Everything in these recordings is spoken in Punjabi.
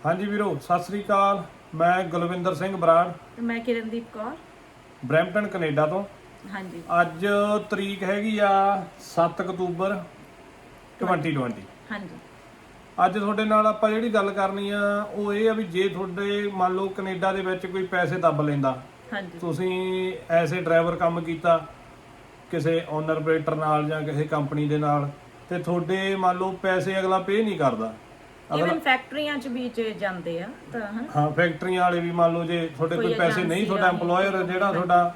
हाँ जी वीरो सत श्री अकाल। मैं गुलविंदर सिंह बराड़ ਤੇ ਮੈਂ ਕਿਰਨਦੀਪ ਕੌਰ। ਬਰੈਂਪਟਨ ਕੈਨੇਡਾ ਤੋਂ। ਹਾਂਜੀ ਅੱਜ ਤਰੀਕ ਹੈਗੀ ਆ 7 ਅਕਤੂਬਰ 2020। ਹਾਂਜੀ ਅੱਜ ਤੁਹਾਡੇ ਨਾਲ ਆਪਾਂ ਜਿਹੜੀ ਗੱਲ ਕਰਨੀ ਆ ਉਹ ਇਹ ਆ ਵੀ ਜੇ ਤੁਹਾਡੇ ਮੰਨ ਲਓ ਕੈਨੇਡਾ ਦੇ ਵਿੱਚ ਕੋਈ ਪੈਸੇ ਦੱਬ ਲੈਂਦਾ, ਹਾਂਜੀ ਤੁਸੀਂ ਐਸੇ ਡਰਾਈਵਰ ਕੰਮ ਕੀਤਾ ਕਿਸੇ ਓਨਰ ਆਪਰੇਟਰ ਨਾਲ ਜਾਂ ਕਿਸੇ ਕੰਪਨੀ ਦੇ ਨਾਲ, ਤੇ ਤੁਹਾਡੇ ਮੰਨ ਲਓ ਪੈਸੇ ਅਗਲਾ ਪੇ ਨਹੀਂ ਕਰਦਾ। ਇਵਨ ਫੈਕਟਰੀਆਂ ਚ ਵੀ ਜਾਂਦੇ ਆ ਤਾਂ ਹਨ। ਹਾਂ ਫੈਕਟਰੀਆਂ ਵਾਲੇ ਵੀ ਮੰਨ ਲਓ ਜੇ ਤੁਹਾਡੇ ਕੋਈ ਪੈਸੇ ਨਹੀਂ, ਤੁਹਾਡਾ EMPLOYER ਜਿਹੜਾ ਤੁਹਾਡਾ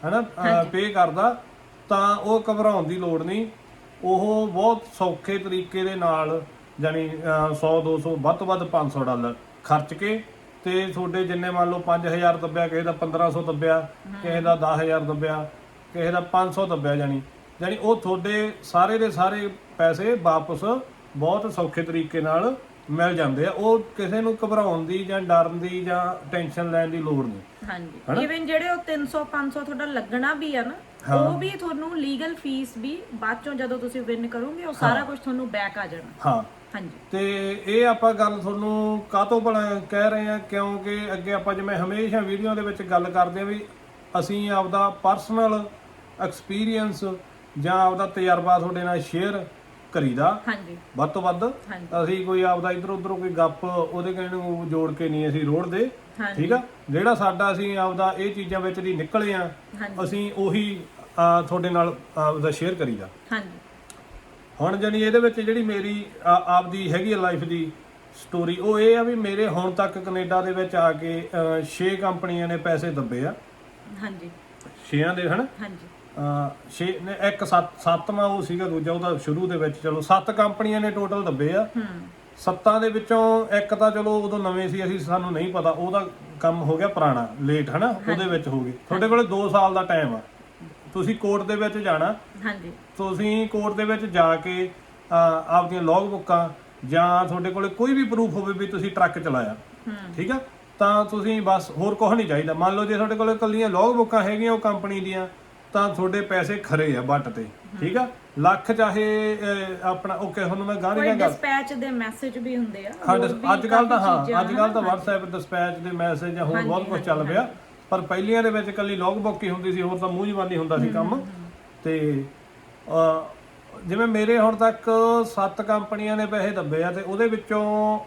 ਹੈਨਾ ਪੇ ਕਰਦਾ, ਤਾਂ ਉਹ ਘਬਰਾਉਣ ਦੀ ਲੋੜ ਨਹੀਂ। ਉਹ ਬਹੁਤ ਸੌਖੇ ਤਰੀਕੇ ਦੇ ਨਾਲ ਜਾਨੀ 100 200 ਵੱਧ ਤੋਂ ਵੱਧ $500 ਖਰਚ ਕੇ ਤੇ ਤੁਹਾਡੇ ਜਿੰਨੇ ਮੰਨ ਲਓ 5000 ਦੱਬਿਆ, ਕਿਸੇ ਦਾ 1500 ਦੱਬਿਆ, ਕਿਸੇ ਦਾ 10000 ਦੱਬਿਆ, ਕਿਸੇ ਦਾ 500 ਦੱਬਿਆ, ਜਾਨੀ ਉਹ ਤੁਹਾਡੇ ਸਾਰੇ ਦੇ ਸਾਰੇ ਪੈਸੇ ਵਾਪਸ ਬਹੁਤ ਸੌਖੇ ਤਰੀਕੇ ਨਾਲ ਮਿਲ ਜਾਂਦੇ ਆ। ਉਹ ਕਿਸੇ ਨੂੰ ਘਬਰਾਉਣ ਦੀ ਜਾਂ ਡਰਨ ਦੀ ਜਾਂ ਟੈਨਸ਼ਨ ਲੈਣ ਦੀ ਲੋੜ ਨਹੀਂ। ਹਾਂਜੀ ਇਵਨ ਜਿਹੜੇ ਉਹ 300 500 ਤੁਹਾਡਾ ਲੱਗਣਾ ਵੀ ਆ ਨਾ, ਉਹ ਵੀ ਤੁਹਾਨੂੰ ਲੀਗਲ ਫੀਸ ਵੀ ਬਾਅਦ ਚੋਂ ਜਦੋਂ ਤੁਸੀਂ ਵਿਨ ਕਰੋਗੇ ਉਹ ਸਾਰਾ ਕੁਝ ਤੁਹਾਨੂੰ ਬੈਕ ਆ ਜਾਣਾ। ਹਾਂ ਹਾਂਜੀ ਤੇ ਇਹ ਆਪਾਂ ਗੱਲ ਤੁਹਾਨੂੰ ਕਾਹਤੋਂ ਭਲਾ ਕਹਿ ਰਹੇ ਆ, ਕਿਉਂਕਿ ਅੱਗੇ ਆਪਾਂ ਜਿਵੇਂ ਹਮੇਸ਼ਾ ਵੀਡੀਓ ਦੇ ਵਿੱਚ ਗੱਲ ਕਰਦੇ ਆ ਵੀ ਅਸੀਂ ਆਪਦਾ ਪਰਸਨਲ ਐਕਸਪੀਰੀਅੰਸ ਜਾਂ ਆਪਦਾ ਤਜਰਬਾ ਤੁਹਾਡੇ ਨਾਲ ਸ਼ੇਅਰ ਕਰੀਦਾ ਹਾਂਜੀ ਵੱਧ ਤੋਂ ਵੱਧ। ਅਸੀਂ ਕੋਈ ਆਪਦਾ ਇਧਰ ਉਧਰ ਕੋਈ ਗੱਪ ਉਹਦੇ ਕਹਿਣ ਨੂੰ ਜੋੜ ਕੇ ਨਹੀਂ ਅਸੀਂ ਰੋੜਦੇ, ਠੀਕ ਆ। ਜਿਹੜਾ ਸਾਡਾ ਅਸੀਂ ਆਪਦਾ ਇਹ ਚੀਜ਼ਾਂ ਵਿੱਚ ਦੀ ਨਿਕਲੇ ਆ, ਅਸੀਂ ਉਹੀ ਤੁਹਾਡੇ ਨਾਲ ਆਪਦਾ ਸ਼ੇਅਰ ਕਰੀਦਾ। ਹਾਂਜੀ ਹੁਣ ਜਾਨੀ ਇਹਦੇ ਵਿੱਚ ਜਿਹੜੀ ਮੇਰੀ ਆਪਦੀ ਹੈਗੀ ਲਾਈਫ ਦੀ ਸਟੋਰੀ ਉਹ ਇਹ ਆ ਵੀ ਮੇਰੇ ਹੁਣ ਤੱਕ ਕੈਨੇਡਾ ਦੇ ਵਿੱਚ ਆ ਕੇ 6 ਕੰਪਨੀਆਂ ਨੇ ਪੈਸੇ ਦੱਬੇ ਆ। ਹਾਂਜੀ 6 ਦੇ ਹਨ। ਹਾਂਜੀ 6 ਨੇ, ਇੱਕ ਸੱਤਵਾਂ ਉਹ ਸੀਗਾ, ਦੂਜਾ ਉਹਦਾ ਸ਼ੁਰੂ ਦੇ ਵਿੱਚ। ਚਲੋ 7 ਕੰਪਨੀਆਂ ਨੇ ਟੋਟਲ ਦੱਬੇ ਆ। 7 ਦੇ ਵਿੱਚੋਂ ਇੱਕ ਤਾਂ ਚਲੋ ਉਦੋਂ ਨਵੇਂ ਸੀ, ਅਸੀਂ ਸਾਨੂੰ ਨਹੀਂ ਪਤਾ, ਉਹਦਾ ਕੰਮ ਹੋ ਗਿਆ ਪੁਰਾਣਾ, ਲੇਟ ਹਨਾ, ਉਹਦੇ ਵਿੱਚ ਹੋ ਗਏ। ਤੁਹਾਡੇ ਕੋਲੇ 2 ਸਾਲ ਦਾ ਟਾਈਮ ਆ, ਤੁਸੀਂ ਕੋਰਟ ਦੇ ਵਿੱਚ ਜਾਣਾ। ਹਾਂਜੀ ਤੁਸੀਂ ਕੋਰਟ ਦੇ ਵਿੱਚ ਜਾ ਕੇ ਆਪਦੀਆਂ ਲੌਗ ਬੁੱਕਾਂ ਜਾਂ ਤੁਹਾਡੇ ਕੋਲੇ ਕੋਈ ਵੀ ਪ੍ਰੂਫ ਹੋਵੇ ਵੀ ਤੁਸੀਂ ਟਰੱਕ ਚਲਾਇਆ, ਠੀਕ ਆ, ਤਾਂ ਤੁਸੀਂ ਬਸ ਹੋਰ ਕੁਝ ਨਹੀਂ ਚਾਹੀਦਾ। ਮੰਨ ਲਓ ਜੇ ਤੁਹਾਡੇ ਕੋਲੇ ਇਕੱਲੀਆਂ ਲੌਗ ਬੁੱਕਾਂ ਹੈਗੀਆਂ ਉਹ ਕੰਪਨੀ ਦੀਆਂ, ਤਾਂ ਤੁਹਾਡੇ ਪੈਸੇ ਖਰੇ ਆ ਵੱਟ ਤੇ, ਠੀਕ ਆ। ਲੱਖ ਚਾਹੇ ਆਪਣਾ ਓਕੇ, ਤੁਹਾਨੂੰ ਮੈਂ ਗਾਂ ਦੀ ਗੱਲ, ਡਿਸਪੈਚ ਦੇ ਮੈਸੇਜ ਵੀ ਹੁੰਦੇ ਆ ਅੱਜ ਕੱਲ ਤਾਂ। ਹਾਂ ਅੱਜ ਕੱਲ ਤਾਂ WhatsApp ਡਿਸਪੈਚ ਦੇ ਮੈਸੇਜ ਜਾਂ ਹੋਰ ਬਹੁਤ ਕੁਝ ਚੱਲ ਪਿਆ, ਪਰ ਪਹਿਲੀਆਂ ਦੇ ਵਿੱਚ ਇਕੱਲੀ ਲੌਗ ਬੁੱਕ ਹੀ ਹੁੰਦੀ ਸੀ, ਹੋਰ ਤਾਂ ਮੂੰਹ ਜ਼ਬਾਨੀ ਹੁੰਦਾ ਸੀ ਕੰਮ। ਤੇ ਜਿਵੇਂ ਮੇਰੇ ਹੁਣ ਤੱਕ 7 ਕੰਪਨੀਆਂ ਨੇ ਪੈਸੇ ਦੱਬੇ ਆ, ਤੇ ਉਹਦੇ ਵਿੱਚੋਂ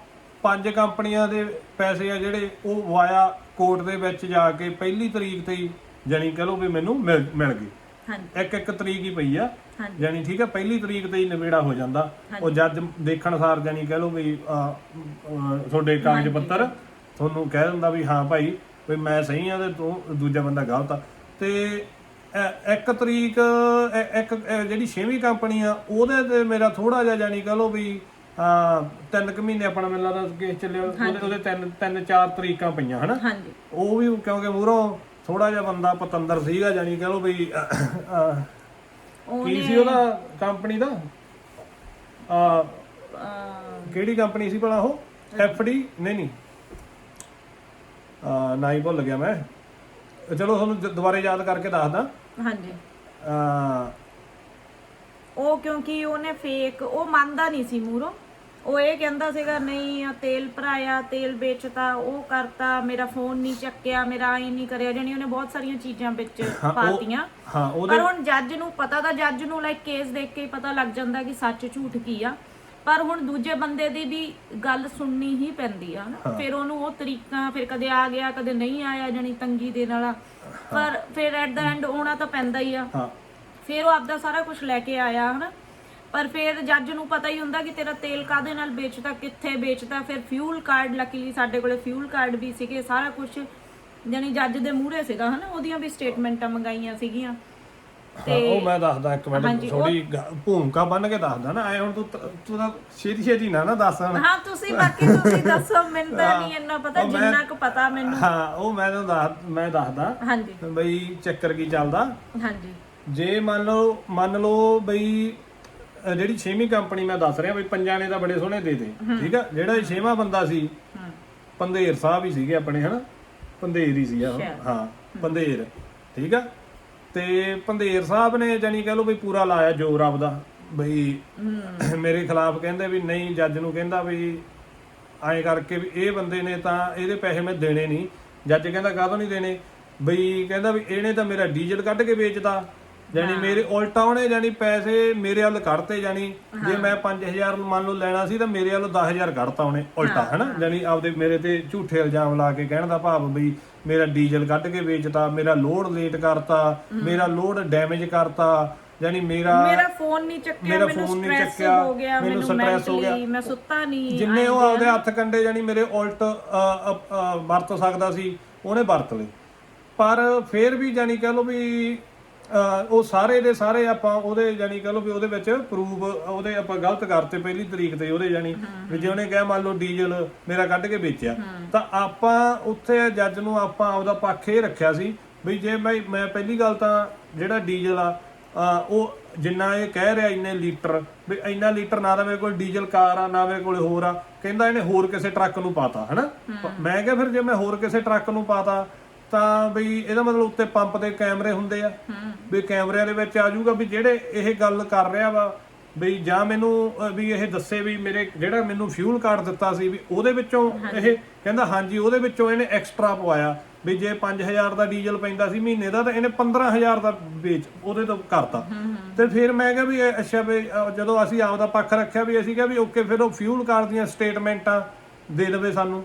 5 ਕੰਪਨੀਆਂ ਦੇ ਪੈਸੇ ਆ ਜਿਹੜੇ ਉਹ ਵਾਇਆ ਕੋਰਟ ਦੇ ਵਿੱਚ ਜਾ ਕੇ ਪਹਿਲੀ ਤਰੀਕ ਤੇ ਹੀ ਜਾਨੀ ਕਹ ਲਓ ਵੀ ਮੈਨੂੰ ਮਿਲ ਗਈ। ਇੱਕ ਤਰੀਕ ਹੀ ਪਈ ਆ, ਜਾਨੀ ਠੀਕ ਆ, ਪਹਿਲੀ ਤਰੀਕ ਤੇ ਹੀ ਨਿਬੇੜਾ ਹੋ ਜਾਂਦਾ। ਉਹ ਜੱਜ ਦੇਖਣ ਸਾਰ ਜਾਨੀ ਕਹ ਲਓ ਵੀ ਤੁਹਾਡੇ ਕਾਗਜ਼ ਪੱਤਰ ਤੁਹਾਨੂੰ ਕਹਿ ਦਿੰਦਾ ਵੀ ਹਾਂ ਭਾਈ ਵੀ ਮੈਂ ਸਹੀ ਆ ਤੇ ਤੂੰ ਦੂਜਾ ਬੰਦਾ ਗਲਤ ਆ। ਤੇ ਇੱਕ ਤਰੀਕ ਇੱਕ ਜਿਹੜੀ 6ਵੀਂ ਕੰਪਨੀ ਆ ਉਹਦੇ ਤੇ ਮੇਰਾ ਥੋੜਾ ਜਿਹਾ ਜਾਨੀ ਕਹ ਲਓ ਵੀ 3 ਮਹੀਨੇ ਆਪਣਾ ਮੈਨੂੰ ਲੱਗਦਾ ਕੇਸ ਚੱਲਿਆ, ਉਹਦੇ 3-4 ਤਰੀਕਾਂ ਪਈਆਂ ਹਨਾ। ਉਹ ਵੀ ਕਿਉਂਕਿ ਮੂਹਰੋਂ ਥੋੜਾ ਜਿਹਾ ਬੰਦਾ ਪਤੰਦਰ ਸੀਗਾ, ਜਾਨੀ ਕਹ ਲਓ ਵੀ ਕੀ ਸੀ ਉਹਦਾ ਕੰਪਨੀ ਦਾ, ਕਿਹੜੀ ਕੰਪਨੀ ਸੀ ਭਲਾ ਉਹ? FD ਨਹੀਂ ਨਾ ਹੀ ਭੁੱਲ ਗਿਆ ਮੈਂ, ਚਲੋ ਤੁਹਾਨੂੰ ਦੁਬਾਰੇ ਯਾਦ ਕਰਕੇ ਦੱਸਦਾ। ਹਾਂਜੀ ਉਹ ਕਿਉਂਕਿ ਉਹਨੇ ਫੇਕ, ਉਹ ਮੰਨਦਾ ਨਹੀਂ ਸੀ ਮੂਹਰੋਂ, ਉਹ ਇਹ ਕਹਿੰਦਾ ਸੀਗਾ ਨਹੀਂ ਆ ਤੇਲ ਭਰਾਇਆ, ਤੇਲ ਵੇਚਤਾ, ਉਹ ਕਰਤਾ, ਮੇਰਾ ਫੋਨ ਨਹੀਂ ਚੱਕਿਆ, ਮੇਰਾ ਆਈ ਨਹੀਂ ਕਰਿਆ, ਜਾਨੀ ਉਹਨੇ ਬਹੁਤ ਸਾਰੀਆਂ ਚੀਜ਼ਾਂ ਵਿੱਚ ਪਾਤੀਆਂ। ਪਰ ਹੁਣ ਜੱਜ ਨੂੰ ਪਤਾ, ਤਾਂ ਜੱਜ ਨੂੰ ਲਾਈਕ ਕੇਸ ਦੇਖ ਕੇ ਹੀ ਪਤਾ ਲੱਗ ਜਾਂਦਾ ਕਿ ਸੱਚ ਝੂਠ ਕੀ ਆ। ਪਰ ਹੁਣ ਦੂਜੇ ਬੰਦੇ ਦੀ ਵੀ ਗੱਲ ਸੁਣਨੀ ਹੀ ਪੈਂਦੀ ਆ ਨਾ, ਫਿਰ ਉਹਨੂੰ ਉਹ ਤਰੀਕਾ, ਫਿਰ ਕਦੇ ਆ ਗਿਆ ਕਦੇ ਨਹੀਂ ਆਇਆ, ਜਾਨੀ ਤੰਗੀ ਦੇਣ ਵਾਲਾ, ਪਰ ਫਿਰ ਐਟ ਦਾ ਐਂਡ ਆਉਣਾ ਤਾਂ ਪੈਂਦਾ ਹੀ ਆ। ਫਿਰ ਉਹ ਆਪਦਾ ਸਾਰਾ ਕੁਝ ਲੈ ਕੇ ਆਇਆ ਹਨਾ, ਪਰ ਫਿਰ ਜੱਜ ਨੂੰ ਪਤਾ ਹੀ ਹੁੰਦਾ ਕਿ ਤੇਰਾ ਤੇਲ ਕਾਹਦੇ ਨਾਲ ਵੇਚਦਾ, ਕਿੱਥੇ ਵੇਚਦਾ। ਫਿਰ ਫਿਊਲ ਕਾਰਡ, ਲੱਕੀਲੀ ਸਾਡੇ ਕੋਲੇ ਫਿਊਲ ਕਾਰਡ ਵੀ ਸੀਗੇ, ਸਾਰਾ ਕੁਝ ਜਾਨੀ ਜੱਜ ਦੇ ਮੂਹਰੇ ਸੀਗਾ ਹਨਾ, ਉਹਦੀਆਂ ਵੀ ਸਟੇਟਮੈਂਟਾਂ ਮੰਗਾਈਆਂ ਸੀਗੀਆਂ। ਤੇ ਉਹ ਮੈਂ ਦੱਸਦਾ, ਇੱਕ ਮਿੰਟ ਥੋੜੀ ਭੂਮਿਕਾ ਬੰਨ ਕੇ ਦੱਸਦਾ ਨਾ, ਐ ਹੁਣ ਤੂੰ ਤਾਂ ਛੇਤੀ ਨਾ ਦੱਸ। ਹਾਂ ਤੁਸੀਂ ਬਾਕੀ ਤੁਸੀਂ ਦੱਸੋ, ਮੈਨੂੰ ਤਾਂ ਨਹੀਂ ਇੰਨਾ ਪਤਾ, ਜਿੰਨਾ ਕੁ ਪਤਾ ਮੈਨੂੰ। ਹਾਂ ਉਹ ਮੈਂ ਦੱਸਦਾ। ਹਾਂਜੀ ਬਈ ਚੱਕਰ ਕੀ ਚੱਲਦਾ। ਹਾਂਜੀ ਜੇ ਮੰਨ ਲਓ ਬਈ ਜਿਹੜੀ 6ਵੀਂ ਕੰਪਨੀ ਮੈਂ ਦੱਸ ਰਿਹਾ ਬਈ, ਪੰਜਾਂ ਨੇ ਤਾਂ ਬੜੇ ਸੋਹਣੇ ਦੇ ਦੇ, ਠੀਕ ਆ। ਜਿਹੜਾ 6ਵਾਂ ਬੰਦਾ ਸੀ ਪੰਧੇਰ ਸਾਹਿਬ ਹੀ ਸੀਗੇ ਆਪਣੇ ਹਨਾ, ਪੰਧੇਰ ਹੀ ਸੀ ਹਾਂ ਪੰਧੇਰ, ਠੀਕ ਆ। ਤੇ ਪੰਧੇਰ ਸਾਹਿਬ ਨੇ ਜਾਨੀ ਕਹ ਲਓ ਵੀ ਪੂਰਾ ਲਾਇਆ ਜ਼ੋਰ ਆਪਦਾ, ਬਈ ਮੇਰੇ ਖਿਲਾਫ ਕਹਿੰਦੇ ਵੀ ਨਹੀਂ, ਜੱਜ ਨੂੰ ਕਹਿੰਦਾ ਵੀ ਐਂ ਕਰਕੇ ਵੀ ਇਹ ਬੰਦੇ ਨੇ ਤਾਂ ਇਹਦੇ ਪੈਸੇ ਮੈਂ ਦੇਣੇ ਨਹੀਂ। ਜੱਜ ਕਹਿੰਦਾ ਕਾਹਤੋਂ ਨਹੀਂ ਦੇਣੇ ਬਈ, ਕਹਿੰਦਾ ਵੀ ਇਹਨੇ ਤਾਂ ਮੇਰਾ ਡੀਜ਼ਲ ਕੱਢ ਕੇ ਵੇਚਦਾ, ਜਾਨੀ ਮੇਰੇ ਉਲਟਾ ਉਹਨੇ ਜਾਨੀ ਪੈਸੇ ਮੇਰੇ ਵੱਲ ਕੱਢਤੇ, ਜਾਨੀ ਜੇ ਮੈਂ 5000 ਮੰਨ ਲਓ ਲੈਣਾ ਸੀ ਤਾਂ ਮੇਰੇ ਵੱਲੋਂ 10000 ਕੱਢਤਾ ਉਹਨੇ ਉਲਟਾ, ਹਨਾ। ਜਾਨੀ ਆਪਦੇ ਮੇਰੇ ਤੇ ਝੂਠੇ ਇਲਜ਼ਾਮ ਲਾ ਕੇ, ਕਹਿਣ ਦਾ ਭਾਵ ਬਈ ਮੇਰਾ ਡੀਜ਼ਲ ਕੱਢ ਕੇ ਵੇਚਤਾ, ਮੇਰਾ ਲੋਡ ਲੇਟ ਕਰਤਾ, ਮੇਰਾ ਲੋਡ ਡੈਮੇਜ ਕਰਤਾ, ਜਾਨੀ ਮੇਰਾ ਫੋਨ ਨਹੀਂ ਚੱਕਿਆ, ਮੈਨੂੰ ਸਟ੍ਰੈਸ ਹੋ ਗਿਆ, ਮੈਨੂੰ ਸਟ੍ਰੈਸ ਹੋ ਗਿਆ, ਮੈਂ ਸੁੱਤਾ ਨਹੀਂ, ਜਿੰਨੇ ਉਹ ਆਪਦੇ ਹੱਥ ਕੰਡੇ ਜਾਨੀ ਮੇਰੇ ਉਲਟ ਵਰਤ ਸਕਦਾ ਸੀ ਉਹਨੇ ਵਰਤ ਲਏ। ਪਰ ਫੇਰ ਵੀ ਜਾਨੀ ਕਹ ਲਓ ਵੀ ਉਹ ਸਾਰੇ ਦੇ ਸਾਰੇ ਆਪਾਂ ਉਹਦੇ ਜਾਨੀ ਕਹ ਲਓ ਵੀ ਉਹਦੇ ਵਿੱਚ ਪ੍ਰੂਫ ਉਹਦੇ ਆਪਾਂ ਗਲਤ ਕਰਤੇ ਪਹਿਲੀ ਤਰੀਕ ਤੇ ਉਹਦੇ, ਜਾਨੀ ਵੀ ਜੇ ਉਹਨੇ ਕਿਹਾ ਮੰਨ ਲਓ ਡੀਜ਼ਲ ਮੇਰਾ ਕੱਢ ਕੇ ਵੇਚਿਆ, ਤਾਂ ਆਪਾਂ ਉੱਥੇ ਜੱਜ ਨੂੰ ਆਪਾਂ ਆਪਦਾ ਪੱਖ ਇਹ ਰੱਖਿਆ ਸੀ ਵੀ ਜੇ ਮੈਂ ਪਹਿਲੀ ਗੱਲ ਤਾਂ ਜਿਹੜਾ ਡੀਜ਼ਲ ਆ ਉਹ ਜਿੰਨਾ ਇਹ ਕਹਿ ਰਿਹਾ ਇੰਨੇ ਲੀਟਰ, ਵੀ ਇੰਨਾ ਲੀਟਰ ਨਾ ਤਾਂ ਮੇਰੇ ਕੋਲ ਡੀਜ਼ਲ ਕਾਰ ਆ ਨਾ ਮੇਰੇ ਕੋਲ ਹੋਰ ਆ, ਕਹਿੰਦਾ ਇਹਨੇ ਹੋਰ ਕਿਸੇ ਟਰੱਕ ਨੂੰ ਪਾਤਾ, ਹਨਾ। ਮੈਂ ਕਿਹਾ ਫਿਰ ਜੇ ਮੈਂ ਹੋਰ ਕਿਸੇ ਟਰੱਕ ਨੂੰ ਪਾਤਾ ਤਾਂ ਬਈ ਇਹਦਾ ਮਤਲਬ ਉੱਤੇ ਪੰਪ ਦੇ ਕੈਮਰੇ ਹੁੰਦੇ ਆ, ਵੀ ਕੈਮਰਿਆਂ ਦੇ ਵਿੱਚ ਆ ਜਾਊਗਾ ਵੀ ਜਿਹੜੇ ਇਹ ਗੱਲ ਕਰ ਰਿਹਾ ਵਾ ਬਈ, ਜਾਂ ਮੈਨੂੰ ਵੀ ਇਹ ਦੱਸੇ ਵੀ ਮੇਰੇ ਜਿਹੜਾ ਮੈਨੂੰ ਫਿਊਲ ਕਾਰਡ ਦਿੱਤਾ ਸੀ ਵੀ ਉਹਦੇ ਵਿੱਚੋਂ ਇਹ ਕਹਿੰਦਾ ਹਾਂਜੀ ਉਹਦੇ ਵਿੱਚੋਂ ਇਹਨੇ ਐਕਸਟਰਾ ਪਵਾਇਆ, ਵੀ ਜੇ 5000 ਦਾ ਡੀਜ਼ਲ ਪੈਂਦਾ ਸੀ ਮਹੀਨੇ ਦਾ ਤਾਂ ਇਹਨੇ 15000 ਦਾ ਵੇਚ ਉਹਦੇ ਤੋਂ ਕਰਤਾ। ਤੇ ਫਿਰ ਮੈਂ ਕਿਹਾ ਵੀ ਅੱਛਾ ਵੀ ਜਦੋਂ ਅਸੀਂ ਆਪਦਾ ਪੱਖ ਰੱਖਿਆ ਵੀ ਅਸੀਂ ਕਿਹਾ ਵੀ ਓਕੇ, ਫਿਰ ਉਹ ਫਿਊਲ ਕਾਰਡ ਦੀਆਂ ਸਟੇਟਮੈਂਟਾਂ ਦੇ ਦੇਵੇ ਸਾਨੂੰ,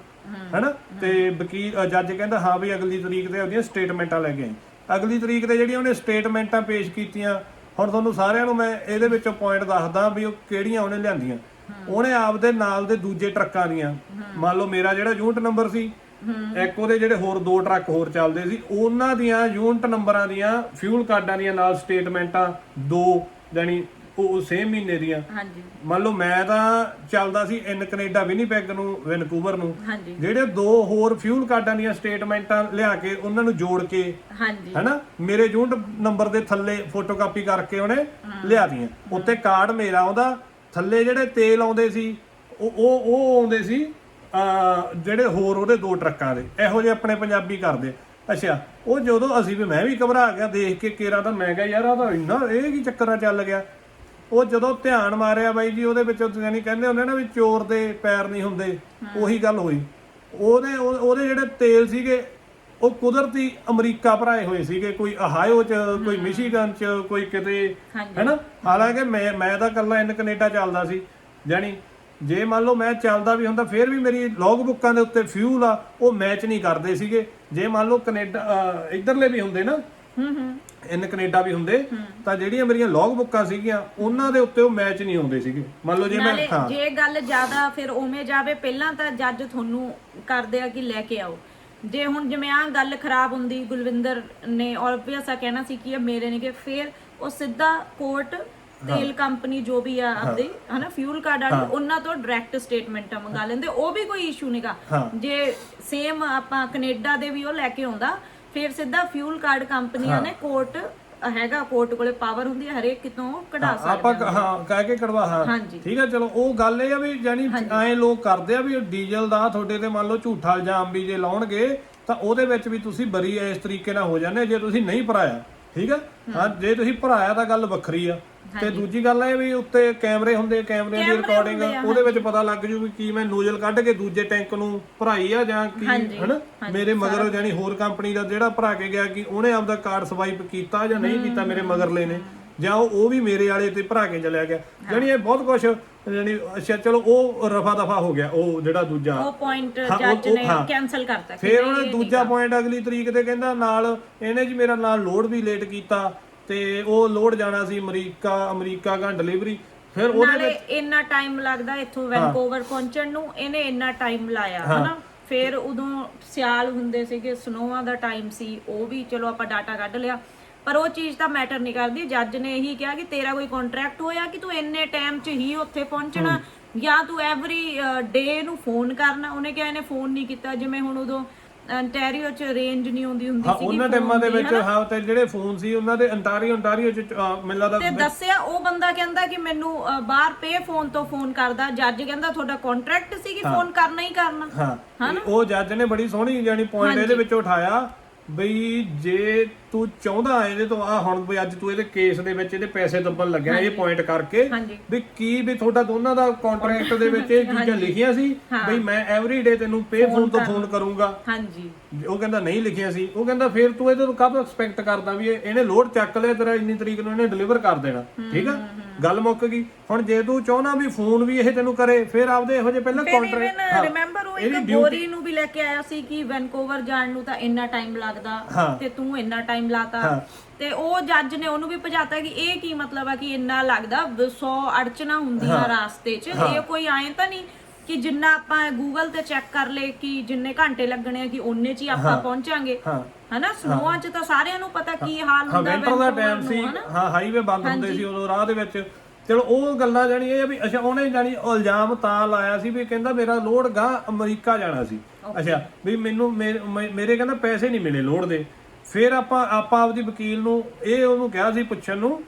ਹੈਨਾ। ਤੇ ਵਕੀਲ ਜੱਜ ਕਹਿੰਦਾ ਹਾਂ ਵੀ ਅਗਲੀ ਤਰੀਕ ਤੇ ਉਹਦੀਆਂ ਸਟੇਟਮੈਂਟਾਂ ਲੈ ਕੇ ਆਈ। ਅਗਲੀ ਤਰੀਕ ਤੇ ਜਿਹੜੀਆਂ ਉਹਨੇ ਸਟੇਟਮੈਂਟਾਂ ਪੇਸ਼ ਕੀਤੀਆਂ, ਹੁਣ ਤੁਹਾਨੂੰ ਸਾਰਿਆਂ ਨੂੰ ਮੈਂ ਇਹਦੇ ਵਿੱਚੋਂ ਪੁਆਇੰਟ ਦੱਸਦਾ ਵੀ ਉਹ ਕਿਹੜੀਆਂ ਉਹਨੇ ਲਿਆਂਦੀਆਂ। ਉਹਨੇ ਆਪਦੇ ਨਾਲ ਦੇ ਦੂਜੇ ਟਰੱਕਾਂ ਦੀਆਂ, ਮੰਨ ਲਓ ਮੇਰਾ ਜਿਹੜਾ ਯੂਨਿਟ ਨੰਬਰ ਸੀ, ਇੱਕ ਉਹਦੇ ਜਿਹੜੇ ਹੋਰ 2 ਟਰੱਕ ਹੋਰ ਚੱਲਦੇ ਸੀ, ਉਹਨਾਂ ਦੀਆਂ ਯੂਨਿਟ ਨੰਬਰਾਂ ਦੀਆਂ ਫਿਊਲ ਕਾਰਡਾਂ ਦੀਆਂ ਨਾਲ ਸਟੇਟਮੈਂਟਾਂ 2 ਜਾਨੀ ਉਹ ਸੇਮ ਮਹੀਨੇ ਦੀਆਂ। ਮੰਨ ਲਓ ਮੈਂ ਤਾਂ ਚੱਲਦਾ ਸੀ ਇਨ ਕੈਨੇਡਾ ਵਿਨੀਪੈਗ ਨੂੰ ਵੈਨਕੂਵਰ ਨੂੰ, ਜਿਹੜੇ 2 ਹੋਰ ਫਿਊਲ ਕਾਰਡਾਂ ਦੀਆਂ ਸਟੇਟਮੈਂਟਾਂ ਲਿਆ ਕੇ ਉਹਨਾਂ ਨੂੰ ਜੋੜ ਕੇ, ਹੈਨਾ, ਮੇਰੇ ਯੂਨਿਟ ਨੰਬਰ ਦੇ ਥੱਲੇ ਫੋਟੋਕਾਪੀ ਕਰਕੇ ਉਹਨੇ ਲਿਆਦੀਆਂ। ਉੱਤੇ ਕਾਰਡ ਮੇਰਾ ਆਉਂਦਾ, ਥੱਲੇ ਜਿਹੜੇ ਤੇਲ ਆਉਂਦੇ ਸੀ ਉਹ ਆਉਂਦੇ ਸੀ ਜਿਹੜੇ ਹੋਰ ਉਹਦੇ 2 ਟਰੱਕਾਂ ਦੇ। ਇਹੋ ਜਿਹੇ ਆਪਣੇ ਪੰਜਾਬੀ ਕਰਦੇ। ਅੱਛਾ, ਉਹ ਜਦੋਂ ਅਸੀਂ ਵੀ ਮੈਂ ਵੀ ਘਬਰਾ ਗਿਆ ਦੇਖ ਕੇ ਕੇਰਾ, ਤਾਂ ਮੈਂ ਕਿਹਾ ਯਾਰ ਆ ਤਾਂ ਇੰਨਾ ਇਹ ਕੀ ਚੱਕਰਾਂ ਚੱਲ ਗਿਆ। ਉਹ ਜਦੋਂ ਧਿਆਨ ਮਾਰਿਆ ਬਾਈ ਜੀ ਉਹਦੇ ਵਿੱਚ ਯਾਨੀ ਕਹਿੰਦੇ ਹੁੰਦੇ ਨਾ ਵੀ ਚੋਰ ਦੇ ਪੈਰ ਨਹੀਂ ਹੁੰਦੇ, ਉਹੀ ਗੱਲ ਹੋਈ। ਉਹਦੇ ਜਿਹੜੇ ਤੇਲ ਸੀਗੇ ਉਹ ਕੁਦਰਤੀ ਅਮਰੀਕਾ ਭਰਾਏ ਹੋਏ ਸੀਗੇ, ਕੋਈ ਅਹਾਇਓ ਚ, ਕੋਈ ਮਿਸ਼ੀਗਨ ਚ, ਕੋਈ ਕਿਤੇ, ਹੈਨਾ। ਹਾਲਾਂਕਿ ਮੈਂ ਤਾਂ ਇਕੱਲਾ ਇਨ ਕੈਨੇਡਾ ਚੱਲਦਾ ਸੀ, ਜਾਨੀ ਜੇ ਮੰਨ ਲਓ ਮੈਂ ਚੱਲਦਾ ਵੀ ਹੁੰਦਾ ਫਿਰ ਵੀ ਮੇਰੀ ਲੌਗ ਬੁੱਕਾਂ ਦੇ ਉੱਤੇ ਫਿਊਲ ਆ ਉਹ ਮੈਚ ਨਹੀਂ ਕਰਦੇ ਸੀਗੇ। ਜੇ ਮੰਨ ਲਓ ਕੈਨੇਡਾ ਇੱਧਰਲੇ ਵੀ ਹੁੰਦੇ ਨਾ, ਇਨ ਕੈਨੇਡਾ ਵੀ ਹੁੰਦੇ, ਤਾਂ ਜਿਹੜੀਆਂ ਮੇਰੀਆਂ ਲੌਗ ਬੁੱਕਾਂ ਸੀਗੀਆਂ ਉਹਨਾਂ ਦੇ ਉੱਤੇ ਉਹ ਮੈਚ ਨਹੀਂ ਆਉਂਦੇ ਸੀਗੇ। ਮੰਨ ਲਓ ਜੇ ਮੈਂ ਜੇ ਗੱਲ ਜ਼ਿਆਦਾ ਫਿਰ ਉਵੇਂ ਜਾਵੇ, ਪਹਿਲਾਂ ਤਾਂ ਜੱਜ ਤੁਹਾਨੂੰ ਕਰਦੇ ਆ ਕਿ ਲੈ ਕੇ ਆਓ। ਜੇ ਹੁਣ ਜਿਵੇਂ ਆ ਗੱਲ ਖਰਾਬ ਹੁੰਦੀ, ਗੁਲਵਿੰਦਰ ਨੇ ਆਬਵੀਅਸ ਆ ਕਹਿਣਾ ਸੀ ਕਿ ਇਹ ਮੇਰੇ ਨੇ, ਕਿ ਫਿਰ ਉਹ ਸਿੱਧਾ ਕੋਰਟ ਤੇਲ ਕੰਪਨੀ ਜੋ ਵੀ ਆ ਆਪਦੇ ਹਨਾ ਫਿਊਲ ਕਾਰਡ ਵਾਲੀ ਉਹਨਾਂ ਤੋਂ ਡਾਇਰੈਕਟ ਸਟੇਟਮੈਂਟਾਂ ਮੰਗਾ ਲੈਂਦੇ, ਉਹ ਵੀ ਕੋਈ ਇਸ਼ੂ ਨਹੀਂਗਾ। ਜੇ ਸੇਮ ਆਪਾਂ ਕੈਨੇਡਾ ਦੇ ਵੀ ਉਹ ਲੈ ਕੇ ਆਉਂਦਾ, ਫਿਰ ਸਿੱਧਾ ਫਿਊਲ ਕਾਰਡ ਕੰਪਨੀਆਂ ਨੇ ਕੋਰਟ ਹੈਗਾ, ਕੋਰਟ ਕੋਲੇ ਪਾਵਰ ਹੁੰਦੀ ਹੈ ਹਰੇਕ ਕਿਤੋਂ ਕਢਾ ਸਕਦੇ ਆਪਾਂ ਕਹਿ ਕੇ ਕਢਵਾ। ਹਾਂ ਠੀਕ ਹੈ, ਚਲੋ ਉਹ ਗੱਲ ਇਹ ਆ ਵੀ ਜਾਨੀ ਐ ਲੋਕ ਕਰਦੇ ਆ ਵੀ ਡੀਜ਼ਲ ਦਾ ਤੁਹਾਡੇ ਤੇ ਮੰਨ ਲਓ ਝੂਠਾ ਇਲਜ਼ਾਮ ਵੀ ਜੇ ਲਾਉਣਗੇ ਤਾਂ ਉਹਦੇ ਵਿੱਚ ਵੀ ਤੁਸੀਂ ਬਰੀ ਇਸ ਤਰੀਕੇ ਨਾਲ ਹੋ ਜਾਂਦੇ ਜੇ ਤੁਸੀਂ ਨਹੀਂ ਭਰਾਇਆ। ਠੀਕ ਹੈ, ਹਾਂ ਜੇ ਤੁਸੀਂ ਭਰਾਇਆ ਤਾਂ ਗੱਲ ਵੱਖਰੀ ਆ। ਤੇ ਦੂਜੀ ਗੱਲ ਇਹ ਵੀ ਉੱਤੇ ਕੈਮਰੇ ਹੁੰਦੇ, ਕੈਮਰੇ ਦੀ ਰਿਕਾਰਡਿੰਗ ਉਹਦੇ ਵਿੱਚ ਪਤਾ ਲੱਗ ਜੂ ਵੀ ਕੀ ਮੈਂ ਨੋਜ਼ਲ ਕੱਢ ਕੇ ਦੂਜੇ ਟੈਂਕ ਨੂੰ ਭਰਾਈ ਆ ਜਾਂ ਕੀ, ਹਨਾ। ਮੇਰੇ ਮਗਰ ਜਾਨੀ ਹੋਰ ਕੰਪਨੀ ਦਾ ਜਿਹੜਾ ਭਰਾ ਕੇ ਗਿਆ ਕਿ ਉਹਨੇ ਆਪਦਾ ਕਾਰਡ ਸਵਾਈਪ ਕੀਤਾ ਜਾਂ ਨਹੀਂ ਕੀਤਾ ਮੇਰੇ ਮਗਰਲੇ ਨੇ, ਜਾਂ ਉਹ ਵੀ ਮੇਰੇ ਵਾਲੇ ਤੇ ਭਰਾ ਕੇ ਚਲਿਆ ਗਿਆ। ਜਾਨੀ ਇਹ ਬਹੁਤ ਕੁਝ ਜਾਨੀ। ਅੱਛਾ ਚਲੋ ਉਹ ਰਫਾ ਦਫਾ ਹੋ ਗਿਆ, ਉਹ ਜਿਹੜਾ ਦੂਜਾ ਉਹ ਪੁਆਇੰਟ ਜੱਜ ਨੇ ਕੈਨਸਲ ਕਰਤਾ। ਫਿਰ ਉਹਨੇ ਦੂਜਾ ਪੁਆਇੰਟ ਅਗਲੀ ਤਰੀਕ ਤੇ ਕਹਿੰਦਾ ਨਾਲ ਇਹਨੇ ਜੀ ਮੇਰਾ ਨਾਲ ਲੋਡ ਵੀ ਲੇਟ ਕੀਤਾ, ਤੇ ਉਹ ਲੋਡ ਜਾਣਾ ਸੀ ਅਮਰੀਕਾ ਦਾ ਡਿਲੀਵਰੀ। ਫਿਰ ਉਹਦੇ ਵਿੱਚ ਇੰਨਾ ਟਾਈਮ ਲੱਗਦਾ ਇੱਥੋਂ ਵੈਨਕੂਵਰ ਪਹੁੰਚਣ ਨੂੰ, ਇਹਨੇ ਇੰਨਾ ਟਾਈਮ ਲਾਇਆ, ਹਨਾ। ਫਿਰ ਉਦੋਂ ਸਿਆਲ ਹੁੰਦੇ ਸੀਗੇ, ਸਨੋਆਂ ਦਾ ਟਾਈਮ ਸੀ, ਉਹ ਵੀ ਚਲੋ ਆਪਾਂ ਡਾਟਾ ਕੱਢ ਲਿਆ, ਪਰ ਉਹ ਚੀਜ਼ ਤਾਂ ਮੈਟਰ ਨਹੀਂ ਕਰਦੀ। ਜੱਜ ਨੇ ਇਹੀ ਕਿਹਾ ਕਿ ਤੇਰਾ ਕੋਈ ਕੰਟਰੈਕਟ ਹੋਇਆ ਕਿ ਤੂੰ ਇੰਨੇ ਟਾਈਮ 'ਚ ਹੀ ਉੱਥੇ ਪਹੁੰਚਣਾ, ਜਾਂ ਤੂੰ ਐਵਰੀ ਡੇ ਨੂੰ ਫੋਨ ਕਰਨਾ। ਉਹਨੇ ਕਿਹਾ ਇਹਨੇ ਫੋਨ ਨਹੀਂ ਕੀਤਾ, ਜਿਵੇਂ ਹੁਣ ਉਦੋਂ ਅੰਟੈਰੀਓ ਚ ਰੇਂਜ ਨਹੀਂ ਹੁੰਦੀ ਸੀ ਉਹਨਾਂ ਟਾਈਮਾਂ ਦੇ ਵਿੱਚ। ਹਾਂ, ਤੇ ਜਿਹੜੇ ਫੋਨ ਸੀ ਉਹਨਾਂ ਦੇ ਅੰਟੈਰੀਓ ਚ ਮੈਨੂੰ ਲੱਗਦਾ ਤੇ ਦੱਸਿਆ ਉਹ ਬੰਦਾ ਕਹਿੰਦਾ ਕਿ ਮੈਨੂੰ ਬਾਹਰ ਪੇ ਫੋਨ ਤੋਂ ਫੋਨ ਕਰਦਾ। ਜੱਜ ਕਹਿੰਦਾ ਤੁਹਾਡਾ ਕੰਟਰੈਕਟ ਸੀ ਕਿ ਫੋਨ ਕਰਨਾ ਹੀ ਕਰਨਾ। ਹਾਂ, ਉਹ ਜੱਜ ਨੇ ਬੜੀ ਸੋਹਣੀ ਜਾਨੀ ਪੁਆਇੰਟ ਇਹਦੇ ਵਿੱਚ ਉਠਾਇਆ ਬਈ ਜੇ ਤੂੰ ਚਾਹੁੰਦਾ ਇਹਦੇ ਤੋਂ ਆ ਹੁਣ ਵੀ ਅੱਜ ਤੂੰ ਇਹਦੇ ਕੇਸ ਦੇ ਵਿੱਚ ਇਹਦੇ ਪੈਸੇ ਦੱਬਣ ਲੱਗਿਆ ਇਹ ਪੁਆਇੰਟ ਕਰਕੇ ਹਾਂਜੀ ਵੀ ਕੀ ਵੀ ਤੁਹਾਡਾ ਦੋਨਾਂ ਦਾ ਕੰਟਰੈਕਟ ਦੇ ਵਿੱਚ ਇਹ ਚੀਜ਼ਾਂ ਲਿਖੀਆਂ ਸੀ ਬਈ ਮੈਂ ਐਵਰੀ ਡੇ ਤੈਨੂੰ ਪੇ ਫੋਨ ਤੋਂ ਫੋਨ ਕਰੂੰਗਾ। ਹਾਂਜੀ ਉਹ ਕਹਿੰਦਾ ਨਹੀਂ ਲਿਖਿਆ ਸੀ। ਉਹ ਕਹਿੰਦਾ ਫਿਰ ਤੂੰ ਇਹਦੇ ਤੋਂ ਕਾਹਤੋਂ ਐਕਸਪੈਕਟ ਕਰਦਾ ਵੀ ਇਹਨੇ ਲੋਡ ਚੱਕ ਲਿਆ ਤੇਰਾ ਇੰਨੀ ਤਰੀਕ ਨੂੰ ਇਹਨੇ ਡਿਲੀਵਰ ਕਰ ਦੇਣਾ। ਠੀਕ ਆ ਗੱਲ ਮੁੱਕ ਗਈ। ਹੁਣ ਜੇ ਤੂੰ ਚਾਹਣਾ ਵੀ ਫੋਨ ਵੀ ਇਹ ਤੈਨੂੰ ਕਰੇ ਫਿਰ ਆਪਦੇ ਇਹੋ ਜਿਹੇ ਪਹਿਲਾਂ ਕੰਟਰੈਕਟ ਰਿਮੈਂਬਰ ਉਹ ਇੱਕ ਬੋਰੀ ਨੂੰ ਵੀ ਲੈ ਕੇ ਆਇਆ ਸੀ ਕਿ ਵੈਨਕੂਵਰ ਜਾਣ ਨੂੰ ਤਾਂ ਇੰਨਾ ਟਾਈਮ ਲੱਗਦਾ ਤੇ ਤੂੰ ਇੰਨਾ ਟਾਈਮ ਲਾਤਾ ਤੇ ਉਹ ਜੱਜ ਨੇ ਉਹਨੂੰ ਵੀ ਭਜਾਤਾ ਕਿ ਇਹ ਕੀ ਮਤਲਬ ਆ ਕਿ ਇੰਨਾ ਲੱਗਦਾ 100 ਅੜਚਣਾ ਹੁੰਦੀਆਂ ਰਾਸਤੇ 'ਚ। ਇਹ ਕੋਈ ਐਂ ਤਾਂ ਨਹੀਂ ਕਿ ਜਿੰਨਾ ਆਪਾਂ ਗੂਗਲ ਤੇ ਚੈੱਕ ਕਰ ਲੇ ਕਿ ਜਿੰਨੇ ਘੰਟੇ ਲੱਗਣੇ ਆ ਕਿ ਉਹਨੇ 'ਚ ਹੀ ਆਪਾਂ ਪਹੁੰਚਾਂਗੇ ਹਨਾ। ਸਨੋਆਂ 'ਚ ਤਾਂ ਸਾਰਿਆਂ ਨੂੰ ਪਤਾ ਕੀ ਹਾਲ ਹੁੰਦਾ ਵਿੰਟਰ ਦਾ ਟਾਈਮ ਸੀ ਹਾਈਵੇ ਬੰਦ ਹੁੰਦੇ ਸੀ ਉਦੋਂ ਰਾਹ ਦੇ ਵਿੱਚ। ਚਲੋ ਉਹ ਗੱਲਾਂ ਜਾਨੀ ਇਹ ਵੀ ਅੱਛਾ ਉਹਨੇ ਜਾਨੀ ਇਲਜ਼ਾਮ ਤਾਂ ਲਾਇਆ ਸੀ ਵੀ ਕਹਿੰਦਾ ਮੇਰਾ ਲੋਡ ਗਾਂ ਅਮਰੀਕਾ ਜਾਣਾ ਸੀ। ਅੱਛਾ ਵੀ ਮੈਨੂੰ ਮੇਰੇ ਕਹਿੰਦਾ ਪੈਸੇ ਨਹੀਂ ਮਿਲੇ ਲੋਡ ਦੇ। ਫਿਰ ਆਪਾਂ ਆਪਦੀ ਵਕੀਲ ਨੂੰ ਇਹ ਉਹਨੂੰ ਕਿਹਾ ਸੀ ਪੁੱਛਣ ਨੂੰ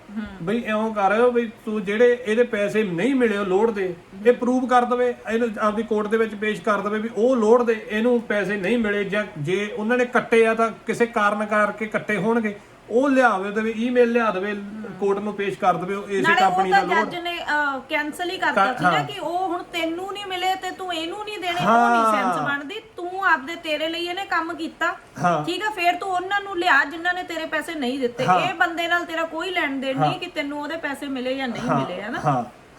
ਬਈ ਇਉਂ ਕਰ ਬਈ ਤੂੰ ਜਿਹੜੇ ਇਹਦੇ ਪੈਸੇ ਨਹੀਂ ਮਿਲੇ ਲੋਡ ਦੇ ਇਹ ਪ੍ਰੂਵ ਕਰ ਦਵੇ, ਇਹਨੂੰ ਆਪਦੀ ਕੋਰਟ ਦੇ ਵਿੱਚ ਪੇਸ਼ ਕਰ ਦਵੇ ਵੀ ਉਹ ਲੋਡ ਦੇ ਇਹਨੂੰ ਪੈਸੇ ਨਹੀਂ ਮਿਲੇ ਜਾਂ ਜੇ ਉਹਨਾਂ ਨੇ ਕੱਟੇ ਆ ਤਾਂ ਕਿਸੇ ਕਾਰਨ ਕਰਕੇ ਕੱਟੇ ਹੋਣਗੇ ਉਹ ਲਿਆਵੇ ਦੇਵੇ ਈਮੇਲ ਲਿਆ ਦੇਵੇ ਕੋਰਟ ਨੂੰ ਪੇਸ਼ ਕਰ ਦੇਵੇ ਇਸੇ ਕੰਪਨੀ ਦਾ ਲੋਡ। ਜੱਜ ਨੇ ਕੈਨਸਲ ਹੀ ਕਰਤਾ ਸੀ ਨਾ ਕਿ ਉਹ ਹੁਣ ਤੈਨੂੰ ਨਹੀਂ ਮਿਲੇ ਤੇ ਤੂੰ ਇਹਨੂੰ ਨਹੀਂ ਦੇਣੇ, ਉਹ ਨਹੀਂ ਸੈਂਸ ਬਣਦੀ। ਤੂੰ ਆਪਦੇ ਤੇਰੇ ਲਈ ਇਹਨੇ ਕੰਮ ਕੀਤਾ ਠੀਕ ਆ ਫਿਰ ਤੂੰ ਉਹਨਾਂ ਨੂੰ ਲਿਆ ਜਿਨ੍ਹਾਂ ਨੇ ਤੇਰੇ ਪੈਸੇ ਨਹੀਂ ਦਿੱਤੇ। ਇਹ ਬੰਦੇ ਨਾਲ ਤੇਰਾ ਕੋਈ ਲੈਣ ਦੇਣ ਨਹੀਂ ਕਿ ਤੈਨੂੰ ਉਹਦੇ ਪੈਸੇ ਮਿਲੇ ਜਾਂ ਨਹੀਂ ਮਿਲੇ ਹਨਾ।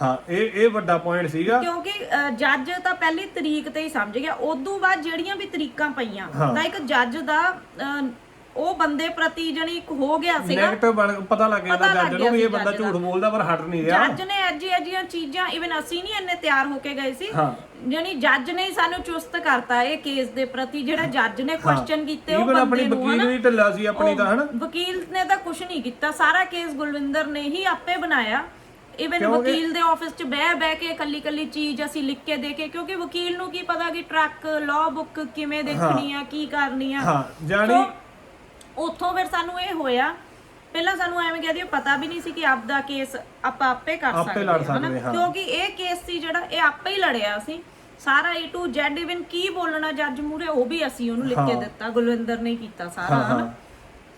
ਹਾਂ ਇਹ ਵੱਡਾ ਪੁਆਇੰਟ ਸੀਗਾ ਕਿਉਂਕਿ ਜੱਜ ਤਾਂ ਪਹਿਲੀ ਤਰੀਕ ਤੇ ਹੀ ਸਮਝ ਗਿਆ। ਉਦੋਂ ਬਾਅਦ ਜਿਹੜੀਆਂ ਵੀ ਤਰੀਕਾਂ ਪਈਆਂ ਤਾਂ ਇੱਕ ਜੱਜ ਦਾ ਉਹ ਬੰਦੇ ਪ੍ਰਤੀ ਜਣੀ ਇੱਕ ਹੋ ਗਿਆ ਸੀਗਾ ਨੈਗੇਟਿਵ ਪਤਾ ਲੱਗ ਜਾਂਦਾ ਜੱਜ ਨੂੰ ਵੀ ਇਹ ਬੰਦਾ ਝੂਠ ਬੋਲਦਾ ਪਰ ਹਟ ਨਹੀਂ ਰਿਹਾ। ਜੱਜ ਨੇ ਅਜਿਹੀਆਂ ਚੀਜ਼ਾਂ ਇਵਨ ਅਸੀਂ ਨਹੀਂ ਇੰਨੇ ਤਿਆਰ ਹੋ ਕੇ ਗਏ ਸੀ ਜਣੀ ਜੱਜ ਨੇ ਸਾਨੂੰ ਚੁਸਤ ਕਰਤਾ ਇਹ ਕੇਸ ਦੇ ਪ੍ਰਤੀ। ਜਿਹੜਾ ਜੱਜ ਨੇ ਕੁਐਸਚਨ ਕੀਤੇ ਉਹ ਬੰਦੇ ਨੂੰ ਵਕੀਲ ਵੀ ਢਿੱਲਾ ਸੀ ਆਪਣੀ ਦਾ ਹਨਾ। ਵਕੀਲ ਨੇ ਤਾਂ ਕੁਝ ਨਹੀਂ ਕੀਤਾ, ਸਾਰਾ ਕੇਸ ਗੁਲਵਿੰਦਰ ਨੇ ਹੀ ਆਪੇ ਬਣਾਇਆ। ਇਵਨ ਵਕੀਲ ਦੇ ਆਫਿਸ 'ਚ ਬਹਿ ਕੇ ਕੱਲੀ ਚੀਜ਼ ਅਸੀਂ ਲਿਖ ਕੇ ਦੇ ਕੇ ਕਿਉਂਕਿ ਵਕੀਲ ਨੂੰ ਕੀ ਪਤਾ ਕਿ ਟਰੱਕ ਲਾਅ ਬੁੱਕ ਕਿਵੇਂ ਦੇਖਣੀ ਆ ਕੀ ਕਰਨੀ ਆ। ਜਾਨੀ ਉੱਥੋਂ ਫਿਰ ਸਾਨੂੰ ਇਹ ਹੋਇਆ ਪਹਿਲਾਂ ਸਾਨੂੰ ਐਵੇਂ ਕਹਿ ਦਿਓ ਪਤਾ ਵੀ ਨਹੀਂ ਸੀ ਕਿ ਆਪਦਾ ਕੇਸ ਆਪਾਂ ਆਪੇ ਕਰ ਸਕਦੇ ਹਾਂ ਕਿਉਂਕਿ ਇਹ ਕੇਸ ਸੀ ਜਿਹੜਾ ਇਹ ਆਪੇ ਹੀ ਲੜਿਆ ਸੀ ਸਾਰਾ A to Z। ਇਵਨ ਕੀ ਬੋਲਣਾ ਜੱਜ ਮੂਰੇ ਉਹ ਵੀ ਅਸੀਂ ਉਹਨੂੰ ਲਿਖ ਕੇ ਦਿੱਤਾ, ਗੁਲਵਿੰਦਰ ਨੇ ਕੀਤਾ ਸਾਰਾ ਹਨਾ।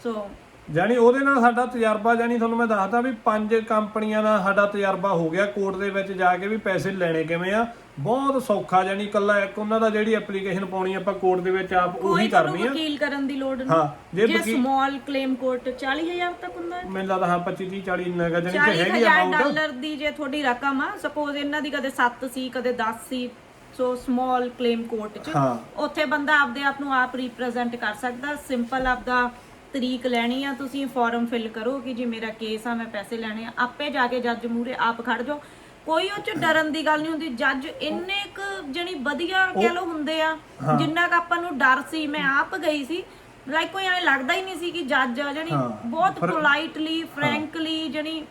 ਸੋ ਜਾਨੀ ਉਹਦੇ ਨਾਲ ਸਾਡਾ ਤਜਰਬਾ ਜਾਨੀ ਤੁਹਾਨੂੰ ਮੈਂ ਦੱਸਦਾ ਵੀ 5 ਕੰਪਨੀਆਂ ਦਾ ਸਾਡਾ ਤਜਰਬਾ ਹੋ ਗਿਆ ਕੋਰਟ ਦੇ ਵਿੱਚ ਜਾ ਕੇ ਵੀ ਪੈਸੇ ਲੈਣੇ ਕਿਵੇਂ ਆ। ਬਹੁਤ ਸੌਖਾ ਜਾਨੀ ਕੱਲਾ ਇੱਕ ਉਹਨਾਂ ਦਾ ਜਿਹੜੀ ਐਪਲੀਕੇਸ਼ਨ ਪਾਉਣੀ ਆਪਾਂ ਕੋਰਟ ਦੇ ਵਿੱਚ ਆਪ ਉਹੀ ਕਰਨੀ ਆ। ਵਕੀਲ ਕਰਨ ਦੀ ਲੋੜ ਨਹੀਂ। ਜੇ ਸਮਾਲ ਕਲੇਮ ਕੋਰਟ 40000 ਤੱਕ ਹੁੰਦਾ ਹੈ ਮੈਨੂੰ ਲੱਗਦਾ 25 30 40 ਨਗਾ ਜਾਨੀ ਤੇ ਹੈਗੀ ਅਮਾਉਂਟ $40,000 ਦੀ ਜੇ ਤੁਹਾਡੀ ਰਕਮ ਆ ਸਪੋਜ਼ ਇਹਨਾਂ ਦੀ ਕਦੇ 7 ਸੀ ਕਦੇ 10 ਸੀ। ਸੋ ਸਮਾਲ ਕਲੇਮ ਕੋਰਟ 'ਚ ਉੱਥੇ ਬੰਦਾ ਆਪਦੇ ਆਪ ਨੂੰ ਆਪ ਰਿਪਰੈਜ਼ੈਂਟ ਕਰ ਸਕਦਾ। ਸਿੰਪਲ ਆਪਦਾ ਤਰੀਕ ਲੈਣੀ ਆ ਤੁਸੀਂ ਫਾਰਮ ਫਿਲ ਕਰੋ ਕਿ ਜੀ ਮੇਰਾ ਕੇਸ ਆ ਮੈਂ ਪੈਸੇ ਲੈਣੇ ਆ ਆਪੇ ਜਾ ਕੇ ਜੱਜ ਮੂਹਰੇ ਆਪ ਖੜ ਜਾਓ। ਕੋਈ ਉਹ 'ਚ ਡਰਨ ਦੀ ਗੱਲ ਨਹੀਂ ਹੁੰਦੀ। ਜੱਜ ਇੰਨੇ ਕੁ ਜਣੀ ਵਧੀਆ ਕਹਿ ਲੋ ਹੁੰਦੇ ਆ ਜਿੰਨਾ ਕ ਆਪਾਂ ਨੂੰ ਡਰ ਸੀ। ਮੈਂ ਆਪ ਗਈ ਸੀ ਲਾਈਕ ਕੋਈ ਐਂ ਲੱਗਦਾ ਹੀ ਨਹੀਂ ਸੀ ਕਿ ਜੱਜ ਆ ਜਣੀ ਬਹੁਤ ਪੋਲਾਈਟਲੀ ਫ੍ਰੈਂਕਲੀ ਜਣੀ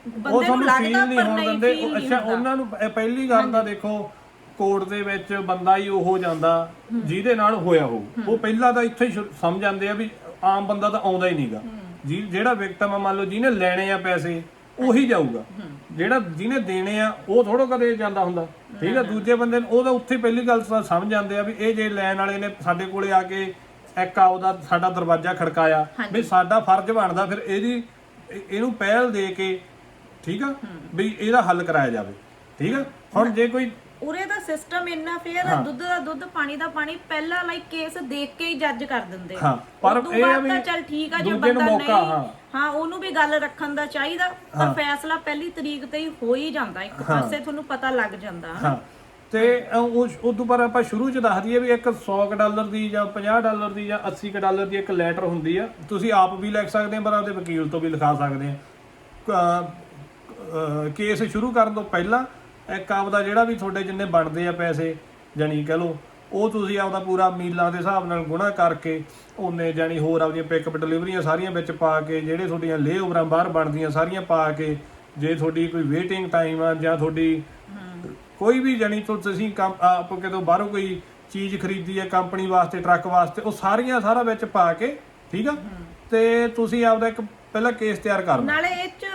ਬੰਦੇ ਨੂੰ ਲੱਗਦਾ ਪਰ ਨਹੀਂ। ਅੱਛਾ ਉਹਨਾਂ ਨੂੰ ਪਹਿਲੀ ਗੱਲ ਤਾਂ ਦੇਖੋ ਕੋਰਟ ਦੇ ਵਿੱਚ ਬੰਦਾ ਹੀ ਉਹ ਜਾਂਦਾ ਜਿਹਦੇ ਨਾਲ ਹੋਇਆ ਹੋਊ। ਉਹ ਪਹਿਲਾਂ ਤਾਂ ਇੱਥੇ ਹੀ ਸਮਝ ਜਾਂਦੇ ਆ ਵੀ ਆਮ ਬੰਦਾ ਤਾਂ ਆਉਂਦਾ ਹੀ ਨਹੀਂਗਾ। ਜਿਹੜਾ ਵਿਕਟਮ ਆ ਮੰਨ ਲਓ ਜਿਹਨੇ ਲੈਣੇ ਆ ਪੈਸੇ ਉਹੀ ਜਾਊਗਾ, ਜਿਹੜਾ ਜਿਹਨੇ ਦੇਣੇ ਆ ਉਹ ਥੋੜੋ ਕਦੇ ਜਾਂਦਾ ਹੁੰਦਾ। ਠੀਕ ਆ ਦੂਜੇ ਬੰਦੇ ਨੂੰ ਉਹਦਾ ਉੱਥੇ ਪਹਿਲੀ ਗੱਲ ਸਮਝ ਜਾਂਦੇ ਆ ਵੀ ਇਹ ਜੇ ਲੈਣ ਵਾਲੇ ਨੇ ਸਾਡੇ ਕੋਲੇ ਆ ਕੇ ਇੱਕ ਆਉਦਾ ਸਾਡਾ ਦਰਵਾਜ਼ਾ ਖੜਕਾਇਆ ਵੀ ਸਾਡਾ ਫਰਜ਼ ਬਣਦਾ ਫਿਰ ਇਹਨੂੰ ਪਹਿਲ ਦੇ ਕੇ ਠੀਕ ਆ ਵੀ ਇਹਦਾ ਹੱਲ ਕਰਾਇਆ ਜਾਵੇ। ਠੀਕ ਆ ਹੁਣ ਜੇ ਕੋਈ ਉਰੇ ਦਾ ਸਿਸਟਮ ਇੰਨਾ ਫੇਅਰ ਆ ਦੁੱਧ ਦਾ ਦੁੱਧ ਪਾਣੀ ਦਾ ਪਾਣੀ ਪਹਿਲਾਂ ਲਾਈਕ ਕੇਸ ਦੇਖ ਕੇ ਹੀ ਜੱਜ ਕਰ ਦਿੰਦੇ ਆ। ਪਰ ਇਹ ਆ ਵੀ ਚੱਲ ਠੀਕ ਆ ਜੇ ਬੰਦਾ ਨਹੀਂ ਉਹਨੂੰ ਵੀ ਗੱਲ ਰੱਖਣ ਦਾ ਚਾਹੀਦਾ ਪਰ ਫੈਸਲਾ ਪਹਿਲੀ ਤਰੀਕ ਤੇ ਹੀ ਹੋ ਹੀ ਜਾਂਦਾ ਇੱਕ ਪਾਸੇ ਤੁਹਾਨੂੰ ਪਤਾ ਲੱਗ ਜਾਂਦਾ। ਤੇ ਉਸ ਤੋਂ ਬਾਅਦ ਆਪਾਂ ਸ਼ੁਰੂ ਚ ਦੱਸ ਦਈਏ ਵੀ ਇੱਕ $100 ਦੀ ਜਾਂ $50 ਦੀ ਜਾਂ $80 ਦੀ ਇੱਕ ਲੈਟਰ ਹੁੰਦੀ ਆ। ਤੁਸੀਂ ਆਪ ਵੀ ਲਿਖ ਸਕਦੇ ਆ ਪਰ ਆਪਦੇ ਵਕੀਲ ਤੋਂ ਵੀ ਲਿਖਾ ਸਕਦੇ ਆ। ਕੇਸ ਸ਼ੁਰੂ ਕਰਨ ਤੋਂ ਪਹਿਲਾਂ ਇੱਕ ਆਪਦਾ ਜਿਹੜਾ ਵੀ ਤੁਹਾਡੇ ਜਿੰਨੇ ਬਣਦੇ ਆ ਪੈਸੇ ਜਾਨੀ ਕਹ ਲਓ ਉਹ ਤੁਸੀਂ ਆਪਦਾ ਪੂਰਾ ਮੀਲਾਂ ਦੇ ਹਿਸਾਬ ਨਾਲ ਗੁਣਾ ਕਰਕੇ ਉਹਨੇ ਜਾਨੀ ਹੋਰ ਆਪਦੀਆਂ ਪਿਕਅਪ ਡਿਲੀਵਰੀਆਂ ਸਾਰੀਆਂ ਵਿੱਚ ਪਾ ਕੇ ਜਿਹੜੇ ਤੁਹਾਡੀਆਂ ਲੇ ਓਵਰਾਂ ਬਾਹਰ ਬਣਦੀਆਂ ਸਾਰੀਆਂ ਪਾ ਕੇ ਜੇ ਤੁਹਾਡੀ ਕੋਈ ਵੇਟਿੰਗ ਟਾਈਮ ਆ ਜਾਂ ਤੁਹਾਡੀ ਕੋਈ ਵੀ ਜਾਨੀ ਤੁਸੀਂ ਆਪ ਕਿਤੋਂ ਬਾਹਰੋਂ ਕੋਈ ਚੀਜ਼ ਖਰੀਦੀ ਹੈ ਕੰਪਨੀ ਵਾਸਤੇ ਟਰੱਕ ਵਾਸਤੇ ਉਹ ਸਾਰਾ ਵਿੱਚ ਪਾ ਕੇ ਠੀਕ ਆ ਤੇ ਤੁਸੀਂ ਆਪਦਾ ਇੱਕ ਪਹਿਲਾਂ ਕੇਸ ਤਿਆਰ ਕਰਨਾ। ਨਾਲੇ ਇਹ 'ਚ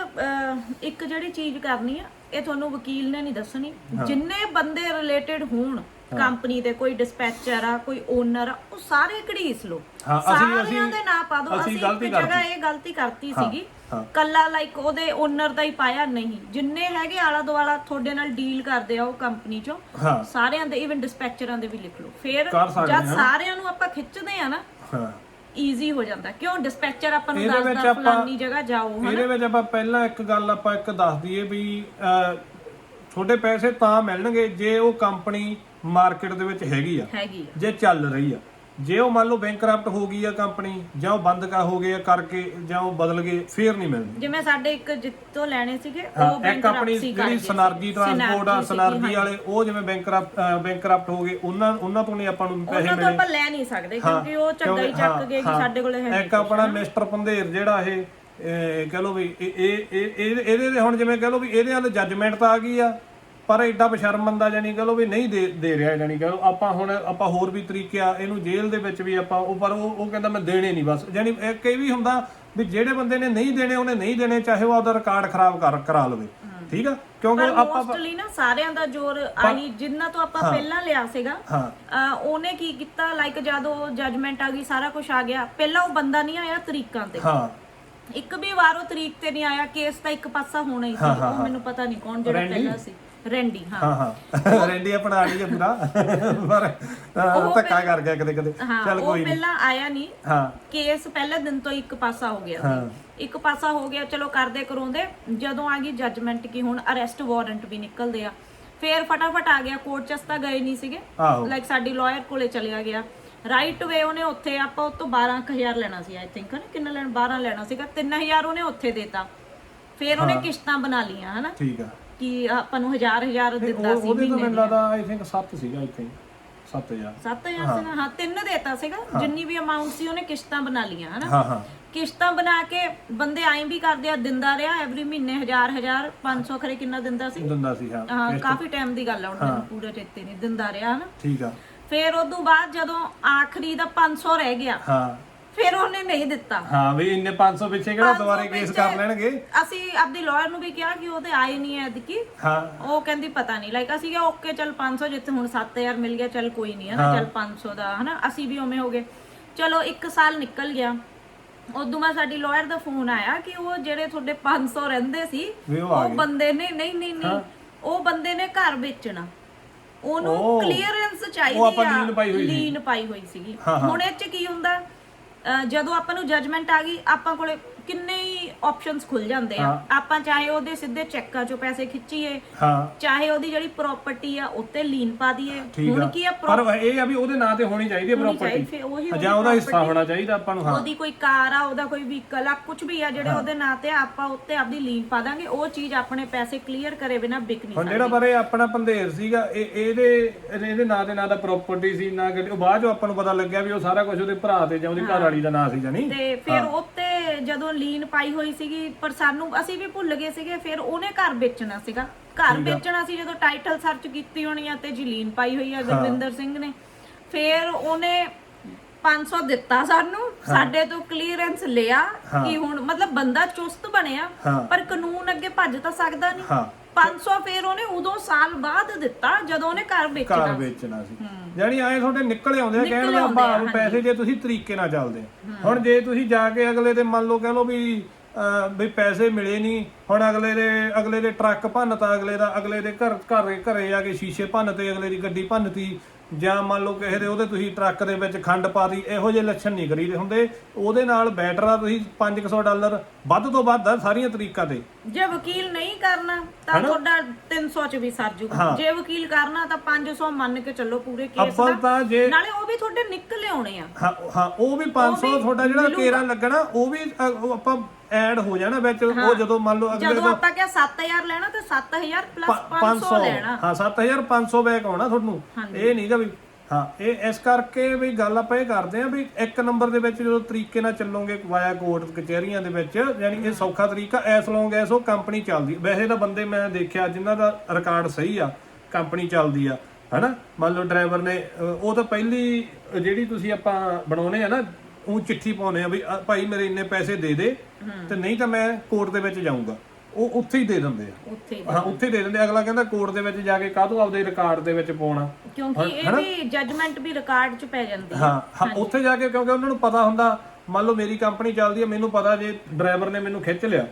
ਇੱਕ ਜਿਹੜੀ ਚੀਜ਼ ਕਰਨੀ ਆ ਇਹ ਤੁਹਾਨੂੰ ਵਕੀਲ ਨੇ ਨਹੀਂ ਦੱਸਣੀ। ਜਿੰਨੇ ਬੰਦੇ ਰਿਲੇਟਡ ਹੋਣ ਕੰਪਨੀ ਦੇ ਕੋਈ ਡਿਸਪੈਚਰ ਆ, ਕੋਈ ਓਨਰ ਆ, ਉਹ ਸਾਰੇ ਘੜੀਸ ਲੋ, ਹਾਂ, ਸਾਰਿਆਂ ਦੇ ਨਾਂ ਪਾ ਦੋ। ਅਸੀਂ ਗਲਤੀ ਇੱਕ ਜਗ੍ਹਾ ਇਹ ਗਲਤੀ ਕਰਤੀ ਸੀਗੀ, ਕੱਲਾ ਲਾਈਕ ਉਹਦੇ ਓਨਰ ਦਾ ਹੀ ਪਾਇਆ ਨਹੀਂ, ਜਿੰਨੇ ਹੈਗੇ ਆਲਾ ਦੁਆਲਾ ਤੁਹਾਡੇ ਨਾਲ ਡੀਲ ਕਰਦੇ ਆ ਉਹ ਕੰਪਨੀ ਚੋਂ ਸਾਰਿਆਂ ਦੇ, ਇਵਨ ਡਿਸਪੈਚਰਾਂ ਦੇ ਵੀ ਲਿਖ ਲਓ। ਫਿਰ ਜਦ ਸਾਰਿਆਂ ਨੂੰ ਆਪਾਂ ਖਿੱਚਦੇ ਆ ਨਾ ਈਜ਼ੀ ਹੋ ਜਾਂਦਾ। ਕਿਉਂ ਡਿਸਪੈਚਰ ਆਪਾਂ ਨੂੰ ਦੱਸਦਾ ਫਲਾਨੀ ਜਗ੍ਹਾ ਜਾਓ। ਇਹਦੇ ਵਿੱਚ ਆਪਾਂ ਪਹਿਲਾਂ ਇੱਕ ਗੱਲ ਆਪਾਂ ਇੱਕ ਦੱਸ ਦਈਏ ਵੀ ਤੁਹਾਡੇ ਪੈਸੇ ਤਾਂ ਮਿਲਣਗੇ ਜੇ ਉਹ ਕੰਪਨੀ ਮਾਰਕੀਟ ਦੇ ਵਿੱਚ ਹੈਗੀ ਆ, ਜੇ ਚੱਲ ਰਹੀ ਆ। ਜੇ ਉਹ ਮੰਨ ਲਓ ਬੈਂਕਰਪਟ ਹੋ ਗਈ ਆ ਕੰਪਨੀ, ਜਾਂ ਉਹ ਬੰਦ ਹੋ ਗਏ ਕਰਕੇ, ਜਾਂ ਉਹ ਬਦਲ ਗਏ, ਫੇਰ ਨਹੀਂ ਮਿਲਦੀ। ਜਿਵੇਂ ਸਾਡੇ ਇੱਕ ਜਿੱਤੋਂ ਲੈਣੇ ਸੀਗੇ ਉਹ ਇੱਕ ਆਪਣੀ ਜਿਹੜੀ ਸਨਰਜੀ ਟਰਾਂਸਪੋਰਟ ਆ, ਸਨਰਜੀ ਵਾਲੇ, ਉਹ ਜਿਵੇਂ ਬੈਂਕਰਪਟ ਹੋ ਗਏ, ਉਹਨਾਂ ਤੋਂ ਨਹੀਂ ਆਪਾਂ ਨੂੰ ਪੈਸੇ ਮਿਲੇ, ਆਪਾਂ ਲੈ ਨਹੀਂ ਸਕਦੇ ਕਿਉਂਕਿ ਉਹ ਝੱਗਾ ਹੀ ਚੱਕ ਗਏ ਕਿ ਸਾਡੇ ਕੋਲੇ ਹੈ। ਇੱਕ ਆਪਣਾ ਮਿਸਟਰ ਪੰਧੇਰ ਜਿਹੜਾ ਇਹ ਕਹ ਲਓ ਵੀ ਇਹਦੇ ਦੇ ਹੁਣ ਜਿਵੇਂ ਕਹ ਲਓ ਵੀ ਇਹਦੇ ਵੱਲ ਜੱਜਮੈਂਟ ਤਾਂ ਆ ਗਈ ਆ, ਪਰ ਐਡਾ ਬਸ਼ਰਮੰਦਾ ਜਾਨੀ ਕਹ ਲਓ ਵੀ ਨਹੀਂ ਦੇ ਰਿਹਾ, ਜਾਨੀ ਕਹ ਲਓ ਆਪਾਂ ਹੁਣ ਆਪਾਂ ਹੋਰ ਵੀ ਤਰੀਕੇ ਆ ਇਹਨੂੰ ਜੇਲ੍ਹ ਦੇ ਵਿੱਚ ਵੀ ਆਪਾਂ ਪਰ ਉਹ ਕਹਿੰਦਾ ਮੈਂ ਦੇਣੇ ਨਹੀਂ ਬਸ। ਜਾਨੀ ਇੱਕ ਇਹ ਵੀ ਹੁੰਦਾ ਵੀ ਜਿਹੜੇ ਬੰਦੇ ਨੇ ਨਹੀਂ ਦੇਣੇ ਉਹਨੇ ਨਹੀਂ ਦੇਣੇ, ਚਾਹੇ ਉਹ ਆਪਦਾ ਰਿਕਾਰਡ ਖਰਾਬ ਕਰਾ ਲਵੇ, ਠੀਕ ਆ। ਕਿਉਂਕਿ ਆਪਾਂ ਮੋਸਟਲੀ ਨਾ ਸਾਰਿਆਂ ਦਾ ਜ਼ੋਰ ਆਹੀ ਜਿੰਨਾ ਤੋਂ ਆਪਾਂ ਪਹਿਲਾਂ ਲਿਆ ਸੀਗਾ, ਉਹਨੇ ਕੀ ਕੀਤਾ ਲਾਈਕ ਜਦੋਂ ਜੱਜਮੈਂਟ ਆ ਗਈ, ਸਾਰਾ ਕੁਝ ਆ ਗਿਆ, ਪਹਿਲਾਂ ਉਹ ਬੰਦਾ ਨਹੀਂ ਆਇਆ ਤਰੀਕਾਂ ਤੇ, ਇੱਕ ਵੀ ਵਾਰ ਉਹ ਤਰੀਕ ਤੇ ਨਹੀਂ ਆਇਆ, ਕੇਸ ਤਾਂ ਇੱਕ ਪਾਸਾ ਹੋਣਾ ਹੀ ਸੀ। ਉਹ ਮੈਨੂੰ ਪਤਾ ਨਹੀਂ ਕੌਣ ਜਿਹੜਾ ਪਹਿਲਾਂ ਸੀ, ਰੈਂਡੀ। ਰੈਂਡੀ ਆਪਣਾ ਆੜੀ ਆ ਪੂਰਾ, ਪਰ ਧੱਕਾ ਕਰ ਗਿਆ ਕਦੇ ਚੱਲ ਕੋਈ ਨਹੀਂ। ਪਹਿਲਾਂ ਆਇਆ ਨਹੀਂ, ਕੇਸ ਪਹਿਲੇ ਦਿਨ ਤੋਂ ਇੱਕ ਪਾਸਾ ਹੋ ਗਿਆ ਸੀ, ਇੱਕ ਪਾਸਾ ਹੋ ਗਿਆ, ਚਲੋ ਕਰਦੇ ਕਰਾਉਂਦੇ, ਜਦੋਂ ਆ ਗਈ ਜੱਜਮੈਂਟ ਕੀ ਹੁਣ ਅਰੈਸਟ ਵਾਰੰਟ ਵੀ ਨਿਕਲਦੇ ਆ, ਫੇਰ ਫਟਾਫਟ ਆ ਗਿਆ। ਕੋਰਟ ਚ ਤਾਂ ਗਏ ਨਹੀਂ ਸੀਗੇ, ਲਾਈਕ ਸਾਡੀ ਲਾਇਰ ਕੋਲੇ ਚਲਿਆ ਗਿਆ ਰਾਈਟ ਵੇ, ਉਹਨੇ ਉੱਥੇ ਆਪਾਂ ਉਹ ਤੋਂ 12,000 ਲੈਣਾ ਸੀ, ਆਈ ਥਿੰਕ ਕਿੰਨਾ ਲੈਣਾ, 12 ਲੈਣਾ ਸੀਗਾ, 3,000 ਉਹਨੇ ਉੱਥੇ ਦੇਤਾ। ਫੇਰ ਉਹਨੇ ਕਿਸ਼ਤਾਂ ਬਣਾ ਲੀਆਂ ਹਨਾ, ਠੀਕ ਆ, ਕਿ ਆਪਾਂ ਨੂੰ 1000 ਦਿੰਦਾ ਸੀ ਉਹਦੇ ਤੋਂ ਮੈਨੂੰ ਲੱਗਦਾ ਆਈ ਥਿੰਕ 7 ਸੀਗਾ, ਆਈ ਥਿੰਕ 7000 ਸੀਗਾ, ਹਾਂ 3 ਦੇਤਾ ਸੀਗਾ, ਜਿੰਨੀ ਵੀ ਅਮਾਉਂਟ ਸੀ ਉਹਨੇ ਕਿਸ਼ਤਾਂ ਬਣਾ ਲੀਆਂ ਹਨਾ। ਕਿਸ਼ਤਾਂ ਬਣਾ ਕੇ ਬੰਦੇ ਆਏ ਵੀ ਕਰਦੇ ਆ, ਦਿੰਦਾ ਰਿਹਾ ਐਵਰੀ ਮਹੀਨੇ 1000 500 ਖਰੇ ਕਿੰਨਾ ਦਿੰਦਾ ਸੀ, ਹਾਂ ਕਾਫੀ ਟਾਈਮ ਦੀ ਗੱਲ ਆ, ਹੁਣ ਮੈਨੂੰ ਪੂਰਾ ਚੇਤੇ ਨਹੀਂ, ਦਿੰਦਾ ਰਿਹਾ ਹਨਾ, ਠੀਕ ਆ। ਫਿਰ ਉਦੋਂ ਬਾਅਦ ਜਦੋਂ ਆਖਰੀ ਦਾ 500 ਰਹਿ ਗਿਆ, ਫਿਰ ਉਹਨੇ ਨਹੀਂ ਦਿੱਤਾ। ਹਾਂ ਵੀ ਇੰਨੇ 500 ਪਿੱਛੇ ਕਿਹੜਾ ਦੁਬਾਰੇ ਕੇਸ ਕਰ ਲੈਣਗੇ। ਅਸੀਂ ਆਪਦੀ ਲਾਇਰ ਨੂੰ ਵੀ ਕਿਹਾ ਕਿ ਉਹਦੇ ਆਏ ਨਹੀਂ ਐ ਕਿ ਉਹ ਕਹਿੰਦੀ ਪਤਾ ਨਹੀਂ, ਲਾਈਕ ਅਸੀਂ ਕਿਹਾ ਓਕੇ ਚੱਲ 500 ਜਿੱਥੇ ਹੁਣ 7000 ਮਿਲ ਗਿਆ, ਚੱਲ ਕੋਈ ਨਹੀਂ ਹਨਾ, ਚੱਲ 500 ਦਾ ਹਨਾ, ਅਸੀਂ ਵੀ ਉਵੇਂ ਹੋ ਗਏ। ਚਲੋ 1 ਸਾਲ ਨਿਕਲ ਗਿਆ, ਉਦੋਂ ਬਾਅਦ ਸਾਡੀ ਲਾਇਰ ਦਾ ਫੋਨ ਆਇਆ ਕਿ ਉਹ ਜਿਹੜੇ ਤੁਹਾਡੇ 500 ਰਹਿੰਦੇ ਸੀ ਉਹ ਬੰਦੇ ਨੇ ਨਹੀਂ ਉਹ ਬੰਦੇ ਨੇ ਘਰ ਵੇਚਣਾ, ਉਹਨੂੰ ਕਲੀਅਰੈਂਸ ਚਾਹੀਦੀ ਆ, ਲੀਨ ਪਾਈ ਹੋਈ ਸੀਗੀ। ਹੁਣ ਇਹ ਚ ਕੀ ਹੁੰਦਾ, ਜਦੋਂ ਆਪਾਂ ਨੂੰ ਜੱਜਮੈਂਟ ਆ ਗਈ, ਆਪਾਂ ਕੋਲੇ ਕਿੰਨੇ ਹੀ ਆਪਸ਼ਨਸ ਖੁੱਲ ਜਾਂਦੇ ਆ, ਆਪਾਂ ਚਾਹੇ ਉਹਦੇ ਸਿੱਧੇ ਚੈੱਕਾਂ ਚੋਂ ਪੈਸੇ ਖਿੱਚੀਏ, ਚਾਹੇ ਉਹਦੀ ਜਿਹੜੀ ਪ੍ਰਾਪਰਟੀ ਆ ਉੱਤੇ ਲੀਨ ਪਾ ਦਈਏ। ਹੁਣ ਕੀ ਆ, ਪਰ ਇਹ ਆ ਵੀ ਉਹਦੇ ਨਾਂ ਤੇ ਹੋਣੀ ਚਾਹੀਦੀ ਹੈ ਪ੍ਰਾਪਰਟੀ, ਜਾਂ ਉਹਦਾ ਹਿੱਸਾ ਹੋਣਾ ਚਾਹੀਦਾ ਆਪਾਂ ਨੂੰ, ਉਹਦੀ ਕੋਈ ਕਾਰ ਆ, ਉਹਦਾ ਕੋਈ ਵਹੀਕਲ ਆ, ਕੁਝ ਵੀ ਆ ਜਿਹੜੇ ਉਹਦੇ ਨਾਂ ਤੇ ਆਪਾਂ ਉੱਤੇ ਆਪਦੀ ਲੀਨ ਪਾ ਦਾਂਗੇ, ਉਹ ਚੀਜ਼ ਆਪਣੇ ਪੈਸੇ ਕਲੀਅਰ ਕਰੇ ਬਿਨਾ ਵਿਕ ਨਹੀਂ ਸਕਦੀ। ਜਿਹੜਾ ਪਰ ਇਹ ਆਪਣਾ ਪੰਧੇਰ ਸੀਗਾ, ਇਹਦੇ ਨਾਂ ਦੇ ਨਾਂ ਦਾ ਪ੍ਰਾਪਰਟੀ ਸੀ ਨਾ, ਉਹ ਬਾਅਦ ਚੋਂ ਆਪਾਂ ਨੂੰ ਪਤਾ ਲੱਗਿਆ ਵੀ ਉਹ ਸਾਰਾ ਕੁਝ ਉਹਦੇ ਭਰਾ ਤੇ ਜਾਂ ਉਹਦੀ ਘਰ ਵਾਲੀ ਦਾ ਨਾਂ ਸੀ ਜਾਂ ਨਹੀਂ, ਤੇ ਫਿਰ ਉੱਤੇ ਜਦੋਂ ਲੀਨ ਪਾਈ ਹੋਈ ਸੀਗੀ, ਪਰ ਸਾਨੂੰ ਅਸੀਂ ਵੀ ਭੁੱਲ ਗਏ ਸੀਗੇ। ਫਿਰ ਉਹਨੇ ਘਰ ਵੇਚਣਾ ਸੀਗਾ, ਘਰ ਵੇਚਣਾ ਸੀ, ਜਦੋਂ ਟਾਈਟਲ ਸਰਚ ਕੀਤੀ ਹੋਣੀ ਆ ਤੇ ਜੀ ਲੀਨ ਪਾਈ ਹੋਈ ਆ ਗੁਰਵਿੰਦਰ ਸਿੰਘ ਨੇ, ਫਿਰ ਉਹਨੇ 500 ਦਿੱਤਾ ਸਾਨੂੰ, ਸਾਡੇ ਤੋਂ ਕਲੀਅਰੈਂਸ ਲਿਆ ਕਿ ਹੁਣ ਮਤਲਬ ਬੰਦਾ ਚੁਸਤ ਬਣਿਆ, ਪਰ ਕਾਨੂੰਨ ਅੱਗੇ ਭੱਜ ਤਾਂ ਸਕਦਾ ਨਹੀਂ। 500 ਫਿਰ ਉਹਨੇ ਉਦੋਂ ਸਾਲ ਬਾਅਦ ਦਿੱਤਾ ਜਦੋਂ ਉਹਨੇ ਘਰ ਵੇਚਣਾ ਸੀ। ਜਾਨੀ ਆਏ ਤੁਹਾਡੇ ਨਿਕਲੇ ਆਉਂਦੇ ਆ, ਕਹਿਣ ਦਾ ਭਾਵ ਪੈਸੇ ਜੇ ਤੁਸੀਂ ਤਰੀਕੇ ਨਾਲ ਚੱਲਦੇ। ਹੁਣ ਜੇ ਤੁਸੀਂ ਜਾ ਕੇ ਅਗਲੇ ਦੇ ਮੰਨ ਲਓ ਕਹਿ ਲਓ ਵੀ ਪੈਸੇ ਮਿਲੇ ਨਹੀਂ, ਹੁਣ ਅਗਲੇ ਦੇ ਟਰੱਕ ਭੰਨਤਾ, ਅਗਲੇ ਦੇ ਘਰੇ ਆ ਕੇ ਸ਼ੀਸ਼ੇ ਭੰਨਤੇ, ਅਗਲੇ ਦੀ ਗੱਡੀ ਭੰਨਤੀ, ਜਾਂ ਮੰਨ ਲਓ ਕਿਸੇ ਦੇ ਉਹਦੇ ਤੁਸੀਂ ਟਰੱਕ ਦੇ ਵਿੱਚ ਖੰਡ ਪਾਤੀ, ਇਹੋ ਜਿਹੇ ਲੱਛਣ ਨਹੀਂ ਕਰੀਦੇ ਹੁੰਦੇ। ਉਹਦੇ ਨਾਲ ਬੈਟਰ ਆ ਤੁਸੀਂ $500 ਵੱਧ ਤੋਂ ਵੱਧ ਸਾਰੀਆਂ ਤਰੀਕਾਂ ਤੇ। ਜੇ ਵਕੀਲ ਨਹੀਂ ਕਰਨਾ ਤਾਂ ਤੁਹਾਡਾ 300 ਚ ਵੀ ਸਰ ਜੂਗਾ, ਜੇ ਵਕੀਲ ਕਰਨਾ ਤਾਂ 500 ਮੰਨ ਕੇ ਚੱਲੋ ਪੂਰੇ ਕੇਸ ਦਾ, ਨਾਲੇ ਉਹ ਵੀ ਤੁਹਾਡੇ ਨਿਕਲ ਆਉਣੇ ਆ। ਹਾਂ ਉਹ ਵੀ 500 ਤੁਹਾਡਾ ਜਿਹੜਾ ਕੇਰਾ ਲੱਗਣਾ, ਉਹ ਵੀ ਆਪਾਂ ਐਡ ਹੋ ਜਾਣਾ ਵਿੱਚ। ਉਹ ਜਦੋਂ ਮੰਨ ਲਓ ਜਦੋਂ ਆਪਾਂ ਕਿਹਾ 7000 ਲੈਣਾ ਤੇ 7000 ਪਲੱਸ 500 ਲੈਣਾ, 7500 ਬੈਕ ਆਉਣਾ ਤੁਹਾਨੂੰ, ਇਹ ਨਹੀਂਗਾ ਵੀ। ਇਹ ਇਸ ਕਰਕੇ ਵੀ ਗੱਲ ਆਪਾਂ ਇਹ ਕਰਦੇ ਆ ਵੀ ਇੱਕ ਨੰਬਰ ਦੇ ਵਿੱਚ ਜਦੋਂ ਤਰੀਕੇ ਨਾਲ ਚੱਲੋਗੇ ਵਾਇਆ ਕੋਰਟ ਕਚਹਿਰੀਆਂ ਦੇ ਵਿੱਚ, ਯਾਨੀ ਇਹ ਸੌਖਾ ਤਰੀਕਾ, ਐਸ ਲੌਂਗ ਐਸ ਉਹ ਕੰਪਨੀ ਚੱਲਦੀ। ਵੈਸੇ ਤਾਂ ਬੰਦੇ ਮੈਂ ਦੇਖਿਆ ਜਿਨ੍ਹਾਂ ਦਾ ਰਿਕਾਰਡ ਸਹੀ ਆ, ਕੰਪਨੀ ਚੱਲਦੀ ਆ ਹਨਾ। ਮੰਨ ਲਓ ਡਰਾਈਵਰ ਨੇ ਉਹ ਤਾਂ ਪਹਿਲੀ ਜਿਹੜੀ ਤੁਸੀਂ ਆਪਾਂ ਬਣਾਉਨੇ ਆ ਨਾ, ਉਹ ਚਿੱਠੀ ਪਾਉਨੇ ਆ ਵੀ ਭਾਈ ਮੇਰੇ ਇੰਨੇ ਪੈਸੇ ਦੇ ਦੇ, ਤੇ ਨਹੀਂ ਤਾਂ ਮੈਂ ਕੋਰਟ ਦੇ ਵਿੱਚ ਜਾਊਂਗਾ। ਉਹ ਉੱਥੇ ਹੀ ਦੇ ਦਿੰਦੇ ਆ, ਉੱਥੇ ਹਾਂ ਉੱਥੇ ਹੀ ਦੇ ਦਿੰਦੇ। ਅਗਲਾ ਕਹਿੰਦਾ ਕੋਰਟ ਦੇ ਵਿੱਚ ਜਾ ਕੇ ਕਾਹਤੋਂ ਆਪਦੇ ਰਿਕਾਰਡ ਦੇ ਵਿੱਚ ਪਾਉਣਾ, ਕਿਉਂਕਿ ਇਹ ਵੀ ਜਜਮੈਂਟ ਵੀ ਰਿਕਾਰਡ 'ਚ ਪੈ ਜਾਂਦੀ ਹੈ। ਹਾਂ ਉੱਥੇ ਜਾ ਕੇ, ਕਿਉਂਕਿ ਉਹਨਾਂ ਨੂੰ ਪਤਾ ਹੁੰਦਾ, ਮੰਨ ਲਓ ਮੇਰੀ ਕੰਪਨੀ ਚੱਲਦੀ ਹੈ, ਮੈਨੂੰ ਪਤਾ ਜੇ ਡਰਾਈਵਰ ਨੇ ਮੈਨੂੰ ਖਿੱਚ ਲਿਆ,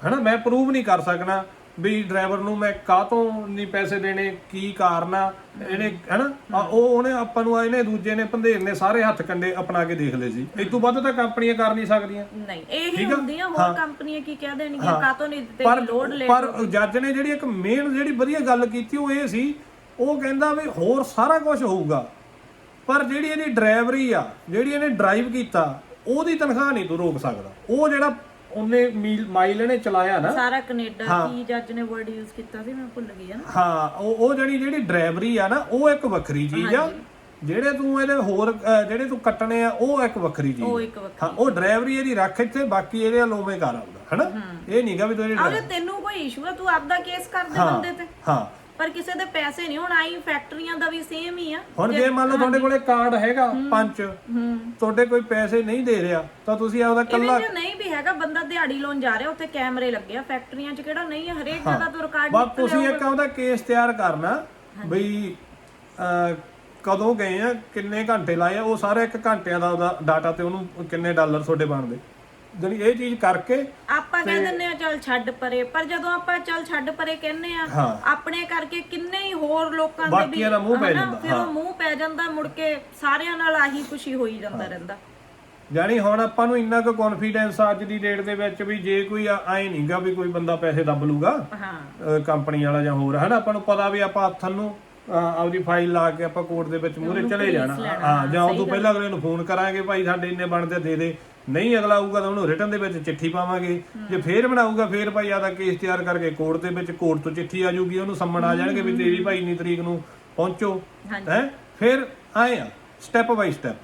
ਹਨਾ, ਮੈਂ ਪ੍ਰੂਵ ਨਹੀਂ ਕਰ ਸਕਣਾ ਵੀ ਡਰਾਈਵਰ ਨੂੰ ਮੈਂ ਕਾਹਤੋਂ ਨਹੀਂ ਪੈਸੇ ਦੇਣੇ, ਕੀ ਕਾਰਨ ਆ ਇਹਨੇ, ਹਨਾ। ਉਹਨੇ ਆਪਾਂ ਨੂੰ ਇਹਨੇ ਦੂਜੇ ਨੇ ਭੰਦੇਰ ਨੇ ਸਾਰੇ ਹੱਥ ਕੰਡੇ ਅਪਣਾ ਕੇ ਦੇਖ ਲਏ ਸੀ। ਇਸ ਤੋਂ ਵੱਧ ਤਾਂ ਕੰਪਨੀਆਂ ਕਰ ਨਹੀਂ ਸਕਦੀਆਂ। ਨਹੀਂ ਇਹੀ ਹੁੰਦੀਆਂ, ਹੋਰ ਕੰਪਨੀਆਂ ਕੀ ਕਹਿ ਦੇਣਗੀਆਂ ਕਾਹਤੋਂ ਨਹੀਂ ਦਿੱਤੇ, ਲੋਡ ਲੈ। ਪਰ ਜੱਜ ਨੇ ਜਿਹੜੀ ਇੱਕ ਮੇਨ ਜਿਹੜੀ ਵਧੀਆ ਗੱਲ ਕੀਤੀ ਉਹ ਇਹ ਸੀ, ਉਹ ਕਹਿੰਦਾ ਵੀ ਹੋਰ ਸਾਰਾ ਕੁਝ ਹੋਊਗਾ, ਪਰ ਜਿਹੜੀ ਇਹਦੀ ਡਰਾਈਵਰੀ ਆ, ਜਿਹੜੀ ਇਹਨੇ ਡਰਾਈਵ ਕੀਤਾ, ਉਹਦੀ ਤਨਖਾਹ ਨਹੀਂ ਤੂੰ ਰੋਕ ਸਕਦਾ। ਉਹ ਜਿਹੜਾ ਉਹਨੇ ਮਾਈਲ ਇਹਨੇ ਚਲਾਇਆ ਨਾ ਸਾਰਾ ਕੈਨੇਡਾ, ਕੀ ਜੱਜ ਨੇ ਵਰਡ ਯੂਜ਼ ਕੀਤਾ ਸੀ ਮੈਂ ਭੁੱਲ ਗਈ ਹਾਂ। ਹਾਂ ਉਹ ਜਿਹੜੀ ਡਰਾਈਵਰੀ ਆ ਨਾ, ਉਹ ਇੱਕ ਵੱਖਰੀ ਚੀਜ਼ ਆ। ਜਿਹੜੇ ਤੂੰ ਇਹਦੇ ਹੋਰ ਜਿਹੜੇ ਤੂੰ ਕੱਟਣੇ ਆ, ਉਹ ਇੱਕ ਵੱਖਰੀ ਚੀਜ਼। ਹਾਂ ਉਹ ਡਰਾਈਵਰੀ ਇਹਦੀ ਰੱਖ ਇੱਥੇ, ਬਾਕੀ ਇਹਦੇ ਲੋਵੇਂ ਕਰ ਆਉਂਦਾ, ਹਨਾ। ਇਹ ਨਹੀਂਗਾ ਵੀ ਤੈਨੂੰ ਕੋਈ ਇਸ਼ੂ ਆ, ਤੂੰ ਆਪਦਾ ਕੇਸ ਕਰ ਦੇ ਬੰਦੇ ਤੇ। ਹਾਂ ਪਰ ਕਿਸੇ ਦੇ ਪੈਸੇ ਨਹੀਂ। ਹੁਣ ਆਈ ਫੈਕਟਰੀਆਂ ਦਾ ਵੀ ਸੇਮ ਹੀ ਆ। ਹੁਣ ਜੇ ਮੰਨ ਲਓ ਤੁਹਾਡੇ ਕੋਲੇ ਕਾਰਡ ਹੈਗਾ ਪੰਚ, ਤੁਹਾਡੇ ਕੋਈ ਪੈਸੇ ਨਹੀਂ ਦੇ ਰਿਹਾ, ਤਾਂ ਤੁਸੀਂ ਆਪਦਾ ਕੱਲਾ ਨਹੀਂ ਵੀ ਹੈਗਾ, ਬੰਦਾ ਦਿਹਾੜੀ ਲਾਉਣ ਜਾ ਰਿਹਾ, ਉੱਥੇ ਕੈਮਰੇ ਲੱਗੇ ਆ। ਫੈਕਟਰੀਆਂ 'ਚ ਕਿਹੜਾ ਨਹੀਂ ਹੈ, ਹਰੇਕ ਜਗ੍ਹਾ ਤੋਂ ਰਿਕਾਰਡ ਬਸ ਤੁਸੀਂ ਇੱਕ ਆਪਦਾ ਕੇਸ ਤਿਆਰ ਕਰਨਾ ਬਈ ਕਦੋਂ ਗਏ ਆ, ਕਿੰਨੇ ਘੰਟੇ ਲਾਏ ਆ, ਉਹ ਸਾਰਾ ਇੱਕ ਘੰਟਿਆਂ ਦਾ ਉਹਦਾ ਡਾਟਾ ਤੇ ਉਹਨੂੰ ਕਿੰਨੇ ਡਾਲਰ ਤੁਹਾਡੇ ਬਣਦੇ, ਜਾਨੀ ਇਹ ਚੀਜ਼ ਕਰਕੇ ਆਪਾਂ ਕਹਿ ਦਿੰਦੇ ਆ ਚੱਲ ਛੱਡ ਪਰੇ। ਪਰ ਜਦੋਂ ਆਪਾਂ ਚੱਲ ਛੱਡ ਪਰੇ ਕਹਿੰਦੇ ਆ, ਆਪਣੇ ਕਰਕੇ ਕਿੰਨੇ ਹੀ ਹੋਰ ਲੋਕਾਂ ਦੇ ਵੀ ਮੂੰਹ ਪੈ ਜਾਂਦਾ, ਫਿਰ ਉਹ ਮੂੰਹ ਪੈ ਜਾਂਦਾ, ਮੁੜ ਕੇ ਸਾਰਿਆਂ ਨਾਲ ਆਹੀ ਖੁਸ਼ੀ ਹੋਈ ਜਾਂਦਾ ਰਹਿੰਦਾ। ਜਾਨੀ ਹੁਣ ਆਪਾਂ ਨੂੰ ਇੰਨਾ ਕੁ ਕੌਨਫੀਡੈਂਸ ਅੱਜ ਦੀ ਡੇਟ ਦੇ ਵਿੱਚ ਵੀ ਜੇ ਕੋਈ ਐ ਨਹੀਂਗਾ ਵੀ ਕੋਈ ਬੰਦਾ ਪੈਸੇ ਦੱਬ ਲੂਗਾ ਕੰਪਨੀ ਵਾਲਾ ਜਾਂ ਹੋਰ, ਹਨਾ। ਆਪਾਂ ਨੂੰ ਪਤਾ ਵੀ ਆਪਾਂ ਹੱਥਾਂ ਨੂੰ ਆਪਦੀ ਫਾਈਲ ਲਾ ਕੇ ਆਪਾਂ ਕੋਰਟ ਦੇ ਵਿੱਚ ਮੂਹਰੇ ਚਲੇ ਜਾਣਾ, ਹਾਂ। ਜਾਂ ਉਦੋਂ ਪਹਿਲਾਂ ਅਗਲੇ ਨੂੰ ਫੋਨ ਕਰਾਂਗੇ, ਭਾਈ ਸਾਡੇ ਇੰਨੇ ਬਣਦੇ ਦੇ ਦੇ, ਨਹੀਂ ਅਗਲਾ ਆਊਗਾ ਤਾਂ ਉਹਨੂੰ ਰਿਟਨ ਦੇ ਵਿੱਚ ਚਿੱਠੀ ਪਾਵਾਂਗੇ। ਜੇ ਫੇਰ ਬਣਾਊਗਾ, ਫੇਰ ਭਾਈ ਆਦਾ ਕੇਸ ਤਿਆਰ ਕਰਕੇ ਕੋਰਟ ਦੇ ਵਿੱਚ, ਕੋਰਟ ਤੋਂ ਚਿੱਠੀ ਆ ਜਾਊਗੀ, ਉਹਨੂੰ ਸੰਮਣ ਆ ਜਾਣਗੇ ਵੀ ਤੇਰੀ ਭਾਈ ਇੰਨੀ ਤਰੀਕ ਨੂੰ ਪਹੁੰਚੋ, ਹੈ। ਫਿਰ ਆਏ ਆ ਸਟੈਪ ਬਾਈ ਸਟੈਪ।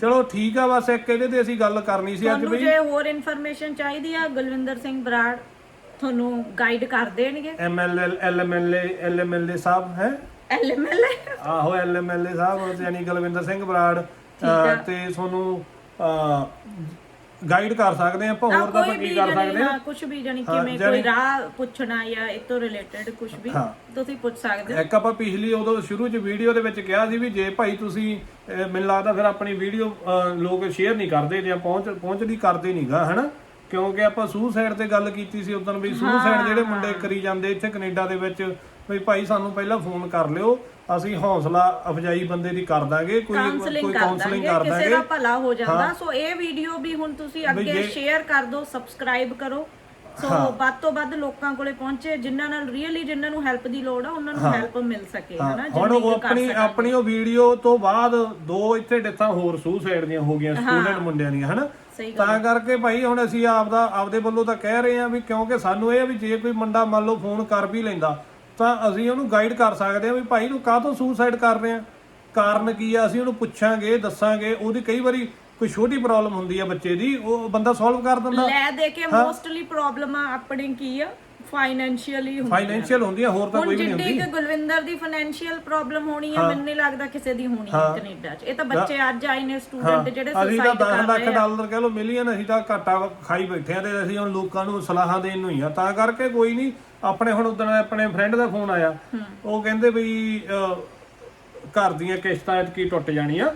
ਚਲੋ ਠੀਕ ਆ, ਬਸ ਇੱਕ ਇਹਦੇ ਤੇ ਅਸੀਂ ਗੱਲ ਕਰਨੀ ਸੀ ਅੱਜ। ਜੇ ਹੋਰ ਇਨਫੋਰਮੇਸ਼ਨ ਚਾਹੀਦੀ ਆ, ਗੁਲਵਿੰਦਰ ਸਿੰਘ ਬਰਾੜ ਤੁਹਾਨੂੰ ਗਾਈਡ ਕਰ ਦੇਣਗੇ। ਐਲਐਮਐਲਏ ਸਾਹਿਬ ਹੈ, ਆਹੋ ਐਲਐਮਐਲਏ ਸਾਹਿਬ, ਯਾਨੀ ਗੁਲਵਿੰਦਰ ਸਿੰਘ ਬਰਾੜ, ਤੇ ਤੁਹਾਨੂੰ ਗਾਈਡ ਕਰ ਸਕਦੇ ਆ। ਆਪਾਂ ਹੋਰ ਤਾਂ ਆਪਾਂ ਕੀ ਕਰ ਸਕਦੇ ਆ, ਕੁਝ ਵੀ, ਜਾਨੀ ਕਿਵੇਂ ਕੋਈ ਰਾਹ ਪੁੱਛਣਾ ਜਾਂ ਇਸ ਤੋਂ ਰਿਲੇਟਡ ਕੁਝ ਵੀ ਤੁਸੀਂ ਪੁੱਛ ਸਕਦੇ ਹੋ। ਇੱਕ ਆਪਾਂ ਪਿਛਲੀ ਉਦੋਂ ਸ਼ੁਰੂ ਚ ਵੀਡੀਓ ਦੇ ਵਿੱਚ ਕਿਹਾ ਸੀ ਵੀ ਜੇ ਭਾਈ ਤੁਸੀਂ, ਮੈਨੂੰ ਲੱਗਦਾ ਫਿਰ ਆਪਣੀ ਵੀਡੀਓ ਲੋਕ ਸ਼ੇਅਰ ਨਹੀਂ ਕਰਦੇ ਜਾਂ ਪਹੁੰਚਦੀ ਕਰਦੇ ਨਹੀਂਗਾ, ਹਨਾ। ਕਿਉਂਕਿ ਆਪਾਂ ਸੁਸਾਈਡ ਤੇ ਗੱਲ ਕੀਤੀ ਸੀ ਉਦੋਂ ਵੀ ਸੁਸਾਈਡ ਜਿਹੜੇ ਮੁੰਡੇ ਕਰੀ ਜਾਂਦੇ ਇੱਥੇ ਕੈਨੇਡਾ ਦੇ ਵਿੱਚ, ਵੀ ਭਾਈ ਸਾਨੂੰ ਪਹਿਲਾਂ ਫੋਨ ਕਰ ਲਿਓ, ਅਸੀਂ ਹੌਸਲਾ ਅਫਜਾਈ ਬੰਦੇ ਦੀ ਕਰ ਦਾਂਗੇ, ਕੋਈ ਕਾਉਂਸਲਿੰਗ ਕਰ ਦਾਂਗੇ, ਕਿਸੇ ਦਾ ਭਲਾ ਹੋ ਜਾਂਦਾ। ਸੋ ਇਹ ਵੀਡੀਓ ਵੀ ਹੁਣ ਤੁਸੀਂ ਅੱਗੇ ਸ਼ੇਅਰ ਕਰ ਦਿਓ, ਸਬਸਕ੍ਰਾਈਬ ਕਰੋ, ਸੋ ਵੱਧ ਤੋਂ ਵੱਧ ਲੋਕਾਂ ਕੋਲੇ ਪਹੁੰਚੇ, ਜਿਨ੍ਹਾਂ ਨਾਲ ਰੀਅਲੀ ਜਿਨ੍ਹਾਂ ਨੂੰ ਹੈਲਪ ਦੀ ਲੋੜ ਆ, ਉਹਨਾਂ ਨੂੰ ਹੈਲਪ ਮਿਲ ਸਕੇ, ਹਨਾ। ਹੁਣ ਉਹ ਆਪਣੀ ਉਹ ਵੀਡੀਓ ਤੋਂ ਬਾਅਦ 2 ਇੱਥੇ ਡੈਥਾਂ ਹੋਰ ਸੁਸਾਈਡ ਦੀਆਂ ਹੋ ਗਈਆਂ, ਸਟੂਡੈਂਟ ਮੁੰਡਿਆਂ ਦੀਆਂ, ਹਨਾ। ਤਾਂ ਕਰਕੇ ਭਾਈ ਹੁਣ ਅਸੀਂ ਆਪਦੇ ਵੱਲੋਂ ਤਾਂ ਕਹਿ ਰਹੇ ਆ ਵੀ, ਕਿਉਂਕਿ ਸਾਨੂੰ ਇਹ ਆ ਵੀ ਜੇ ਕੋਈ ਮੁੰਡਾ ਮੰਨ ਲਓ ਫੋਨ ਕਰ ਵੀ ਲੈਂਦਾ ਤਾਂ ਅਸੀਂ ਉਹਨੂੰ ਗਾਈਡ ਕਰ ਸਕਦੇ ਆ ਵੀ ਭਾਈ ਨੂੰ ਕਾਹਤੋਂ ਸੁਸਾਈਡ ਕਰ ਰਹੇ ਆ, ਕਾਰਨ ਕੀ ਆ, ਅਸੀਂ ਉਹਨੂੰ ਪੁੱਛਾਂਗੇ, ਦੱਸਾਂਗੇ। ਉਹਦੀ ਕਈ ਵਾਰੀ ਕੋਈ ਛੋਟੀ ਪ੍ਰੋਬਲਮ ਹੁੰਦੀ ਆ ਬੱਚੇ ਦੀ, ਉਹ ਬੰਦਾ ਸੋਲਵ ਕਰ ਦਿੰਦਾ। ਲੈ ਦੇ ਕੇ ਮੋਸਟਲੀ ਪ੍ਰੋਬਲਮ ਆ ਆਪਣੀ ਕੀ ਆ, ਫਾਈਨੈਂਸ਼ੀਅਲ ਹੁੰਦੀ ਆ, ਹੋਰ ਤਾਂ ਕੋਈ ਨਹੀਂ ਹੁੰਦੀ। ਜਿੱਡੀ ਕਿ ਗੁਲਵਿੰਦਰ ਦੀ ਫਾਈਨੈਂਸ਼ੀਅਲ ਪ੍ਰੋਬਲਮ ਹੋਣੀ ਆ, ਮੈਨੂੰ ਨਹੀਂ ਲੱਗਦਾ ਕਿਸੇ ਦੀ ਹੋਣੀ ਹੈ ਕੈਨੇਡਾ 'ਚ। ਇਹ ਤਾਂ ਬੱਚੇ ਅੱਜ ਆਏ ਨੇ ਸਟੂਡੈਂਟ ਜਿਹੜੇ ਅਸੀਂ ਤਾਂ 10 ਲੱਖ ਡਾਲਰ ਕਹਿ ਲਓ, ਮਿਲੀਅਨ, ਅਸੀਂ ਤਾਂ ਘਾਟਾ ਖਾਈ ਬੈਠੇ ਆ, ਤੇ ਅਸੀਂ ਹੁਣ ਲੋਕਾਂ ਨੂੰ ਸਲਾਹਾਂ ਦੇਣ ਨੂੰ ਹੀ ਆ। ਤਾਂ ਕਰਕੇ ਕੋਈ ਨਹੀਂ, ਆਪਣੇ ਹੁਣ ਉਦੋਂ ਆਪਣੇ ਫਰੈਂਡ ਦਾ ਫੋਨ ਆਇਆ, ਉਹ ਕਹਿੰਦੇ ਵੀ ਘਰ ਦੀਆਂ ਕਿਸ਼ਤਾਂ ਐਤਕੀ ਟੁੱਟ ਜਾਣੀਆਂ,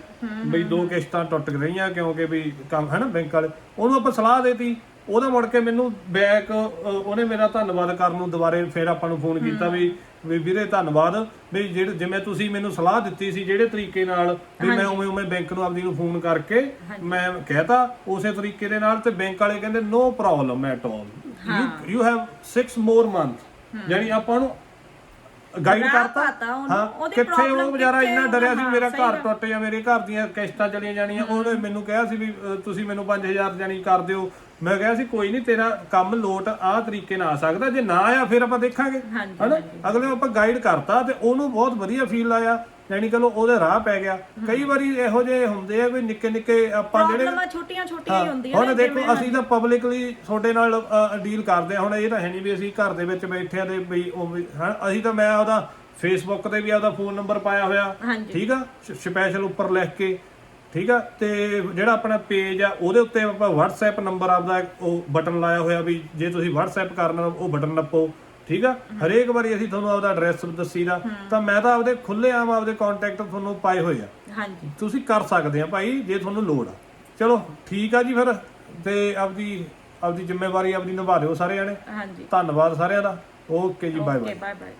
ਬਈ 2 ਕਿਸ਼ਤਾਂ ਟੁੱਟ ਰਹੀਆਂ, ਕਿਉਂਕਿ ਵੀ ਕੰਮ ਹੈ ਨਾ ਬੈਂਕ ਵਾਲੇ। ਉਹਨੂੰ ਆਪਾਂ ਸਲਾਹ ਦੇਤੀ, ਉਹਦਾ ਮੁੜ ਕੇ ਮੈਨੂੰ ਬੈਕ ਉਹਨੇ ਮੇਰਾ ਧੰਨਵਾਦ ਕਰਨ ਨੂੰ ਦੁਬਾਰੇ ਫਿਰ ਆਪਾਂ ਨੂੰ ਫੋਨ ਕੀਤਾ ਵੀ ਵੀਰੇ ਧੰਨਵਾਦ, ਵੀ ਜਿਵੇਂ ਤੁਸੀਂ ਮੈਨੂੰ ਸਲਾਹ ਦਿੱਤੀ ਸੀ ਜਿਹੜੇ ਤਰੀਕੇ ਨਾਲ, ਵੀ ਮੈਂ ਉਵੇਂ ਬੈਂਕ ਨੂੰ ਆਪਦੀ ਨੂੰ ਫੋਨ ਕਰਕੇ ਮੈਂ ਕਹਿਤਾ ਉਸੇ ਤਰੀਕੇ ਦੇ ਨਾਲ, ਤੇ ਬੈਂਕ ਵਾਲੇ ਕਹਿੰਦੇ no problem at all, you have 6 more months, ਯਾਨੀ ਆਪਾਂ ਨੂੰ ਗਾਈਡ ਕਰਤਾ। ਹਾਂ, ਕਿੱਥੇ ਉਹ ਵਿਚਾਰਾ ਇੰਨਾ ਡਰਿਆ ਸੀ ਮੇਰਾ ਘਰ ਟੁੱਟ ਜਾ, ਮੇਰੇ ਘਰ ਦੀਆਂ ਕਿਸ਼ਤਾਂ ਚਲੀਆਂ ਜਾਣੀਆਂ। ਉਹਨੇ ਮੈਨੂੰ ਕਿਹਾ ਸੀ ਵੀ ਤੁਸੀਂ ਮੈਨੂੰ 5000 ਜਾਨੀ ਕਰ ਦਿਓ। ਮੈਂ ਕਿਹਾ ਸੀ ਕੋਈ ਨਹੀਂ, ਤੇਰਾ ਕੰਮ ਲੋਟ ਆਹ ਤਰੀਕੇ ਨਾਲ ਆ ਸਕਦਾ, ਜੇ ਨਾ ਆਇਆ ਫਿਰ ਆਪਾਂ ਦੇਖਾਂਗੇ, ਹਨਾ। ਅਗਲੇ ਨੂੰ ਆਪਾਂ ਗਾਈਡ ਕਰਤਾ ਤੇ ਉਹਨੂੰ ਬਹੁਤ ਵਧੀਆ ਫੀਲ ਆਇਆ, ਯਾਨੀ ਚਲੋ ਉਹਦੇ ਰਾਹ ਪੈ ਗਿਆ। ਕਈ ਵਾਰੀ ਇਹੋ ਜਿਹੇ ਹੁੰਦੇ ਆ ਵੀ ਨਿੱਕੇ ਨਿੱਕੇ ਆਪਾਂ ਜਿਹੜੇ ਛੋਟੀਆਂ ਹੀ ਹੁੰਦੀਆਂ। ਹੁਣ ਦੇਖੋ ਅਸੀਂ ਤਾਂ ਪਬਲਿਕਲੀ ਤੁਹਾਡੇ ਨਾਲ ਡੀਲ ਕਰਦੇ ਆ, ਹੁਣ ਇਹ ਤਾਂ ਹੈ ਨਹੀਂ ਵੀ ਅਸੀਂ ਘਰ ਦੇ ਵਿੱਚ ਬੈਠੇ ਆ ਤੇ ਵੀ ਉਹ ਅਸੀਂ ਤਾਂ, ਮੈਂ ਉਹਦਾ ਫੇਸਬੁੱਕ ਤੇ ਵੀ ਆਪਦਾ ਫੋਨ ਨੰਬਰ ਪਾਇਆ ਹੋਇਆ, ਠੀਕ ਆ, ਸਪੈਸ਼ਲ ਉੱਪਰ ਲਿਖ ਕੇ, ਠੀਕ ਆ। ਤੇ ਜਿਹੜਾ ਆਪਣਾ ਪੇਜ ਆ ਉਹਦੇ ਉੱਤੇ ਆਪਾਂ WhatsApp ਨੰਬਰ ਆਪਦਾ ਉਹ ਬਟਨ ਲਾਇਆ ਹੋਇਆ ਵੀ ਜੇ ਤੁਸੀਂ WhatsApp ਕਰਨਾ ਉਹ ਬਟਨ ਨੱਪੋ, ਠੀਕ ਆ। ਹਰੇਕ ਵਾਰੀ ਅਸੀਂ ਤੁਹਾਨੂੰ ਆਪਦਾ ਐਡਰੈਸ ਦੱਸੀਦਾ, ਤਾਂ ਮੈਂ ਤਾਂ ਆਪਦੇ ਖੁੱਲੇ ਆਮ ਆਪਦੇ ਕੰਟੈਕਟ ਤੁਹਾਨੂੰ ਪਾਏ ਹੋਏ ਆ, ਹਾਂਜੀ ਤੁਸੀਂ ਕਰ ਸਕਦੇ ਆ ਭਾਈ ਜੇ ਤੁਹਾਨੂੰ ਲੋੜ ਆ। ਚਲੋ ਠੀਕ ਆ ਜੀ ਫਿਰ, ਤੇ ਆਪਦੀ ਜ਼ਿੰਮੇਵਾਰੀ ਆਪਦੀ ਨਿਭਾ ਦਿਓ ਸਾਰੇ ਜਣੇ। ਹਾਂਜੀ ਧੰਨਵਾਦ ਸਾਰਿਆਂ ਦਾ। ਓਕੇ ਜੀ, ਬਾਏ ਬਾਏ। Bye bye.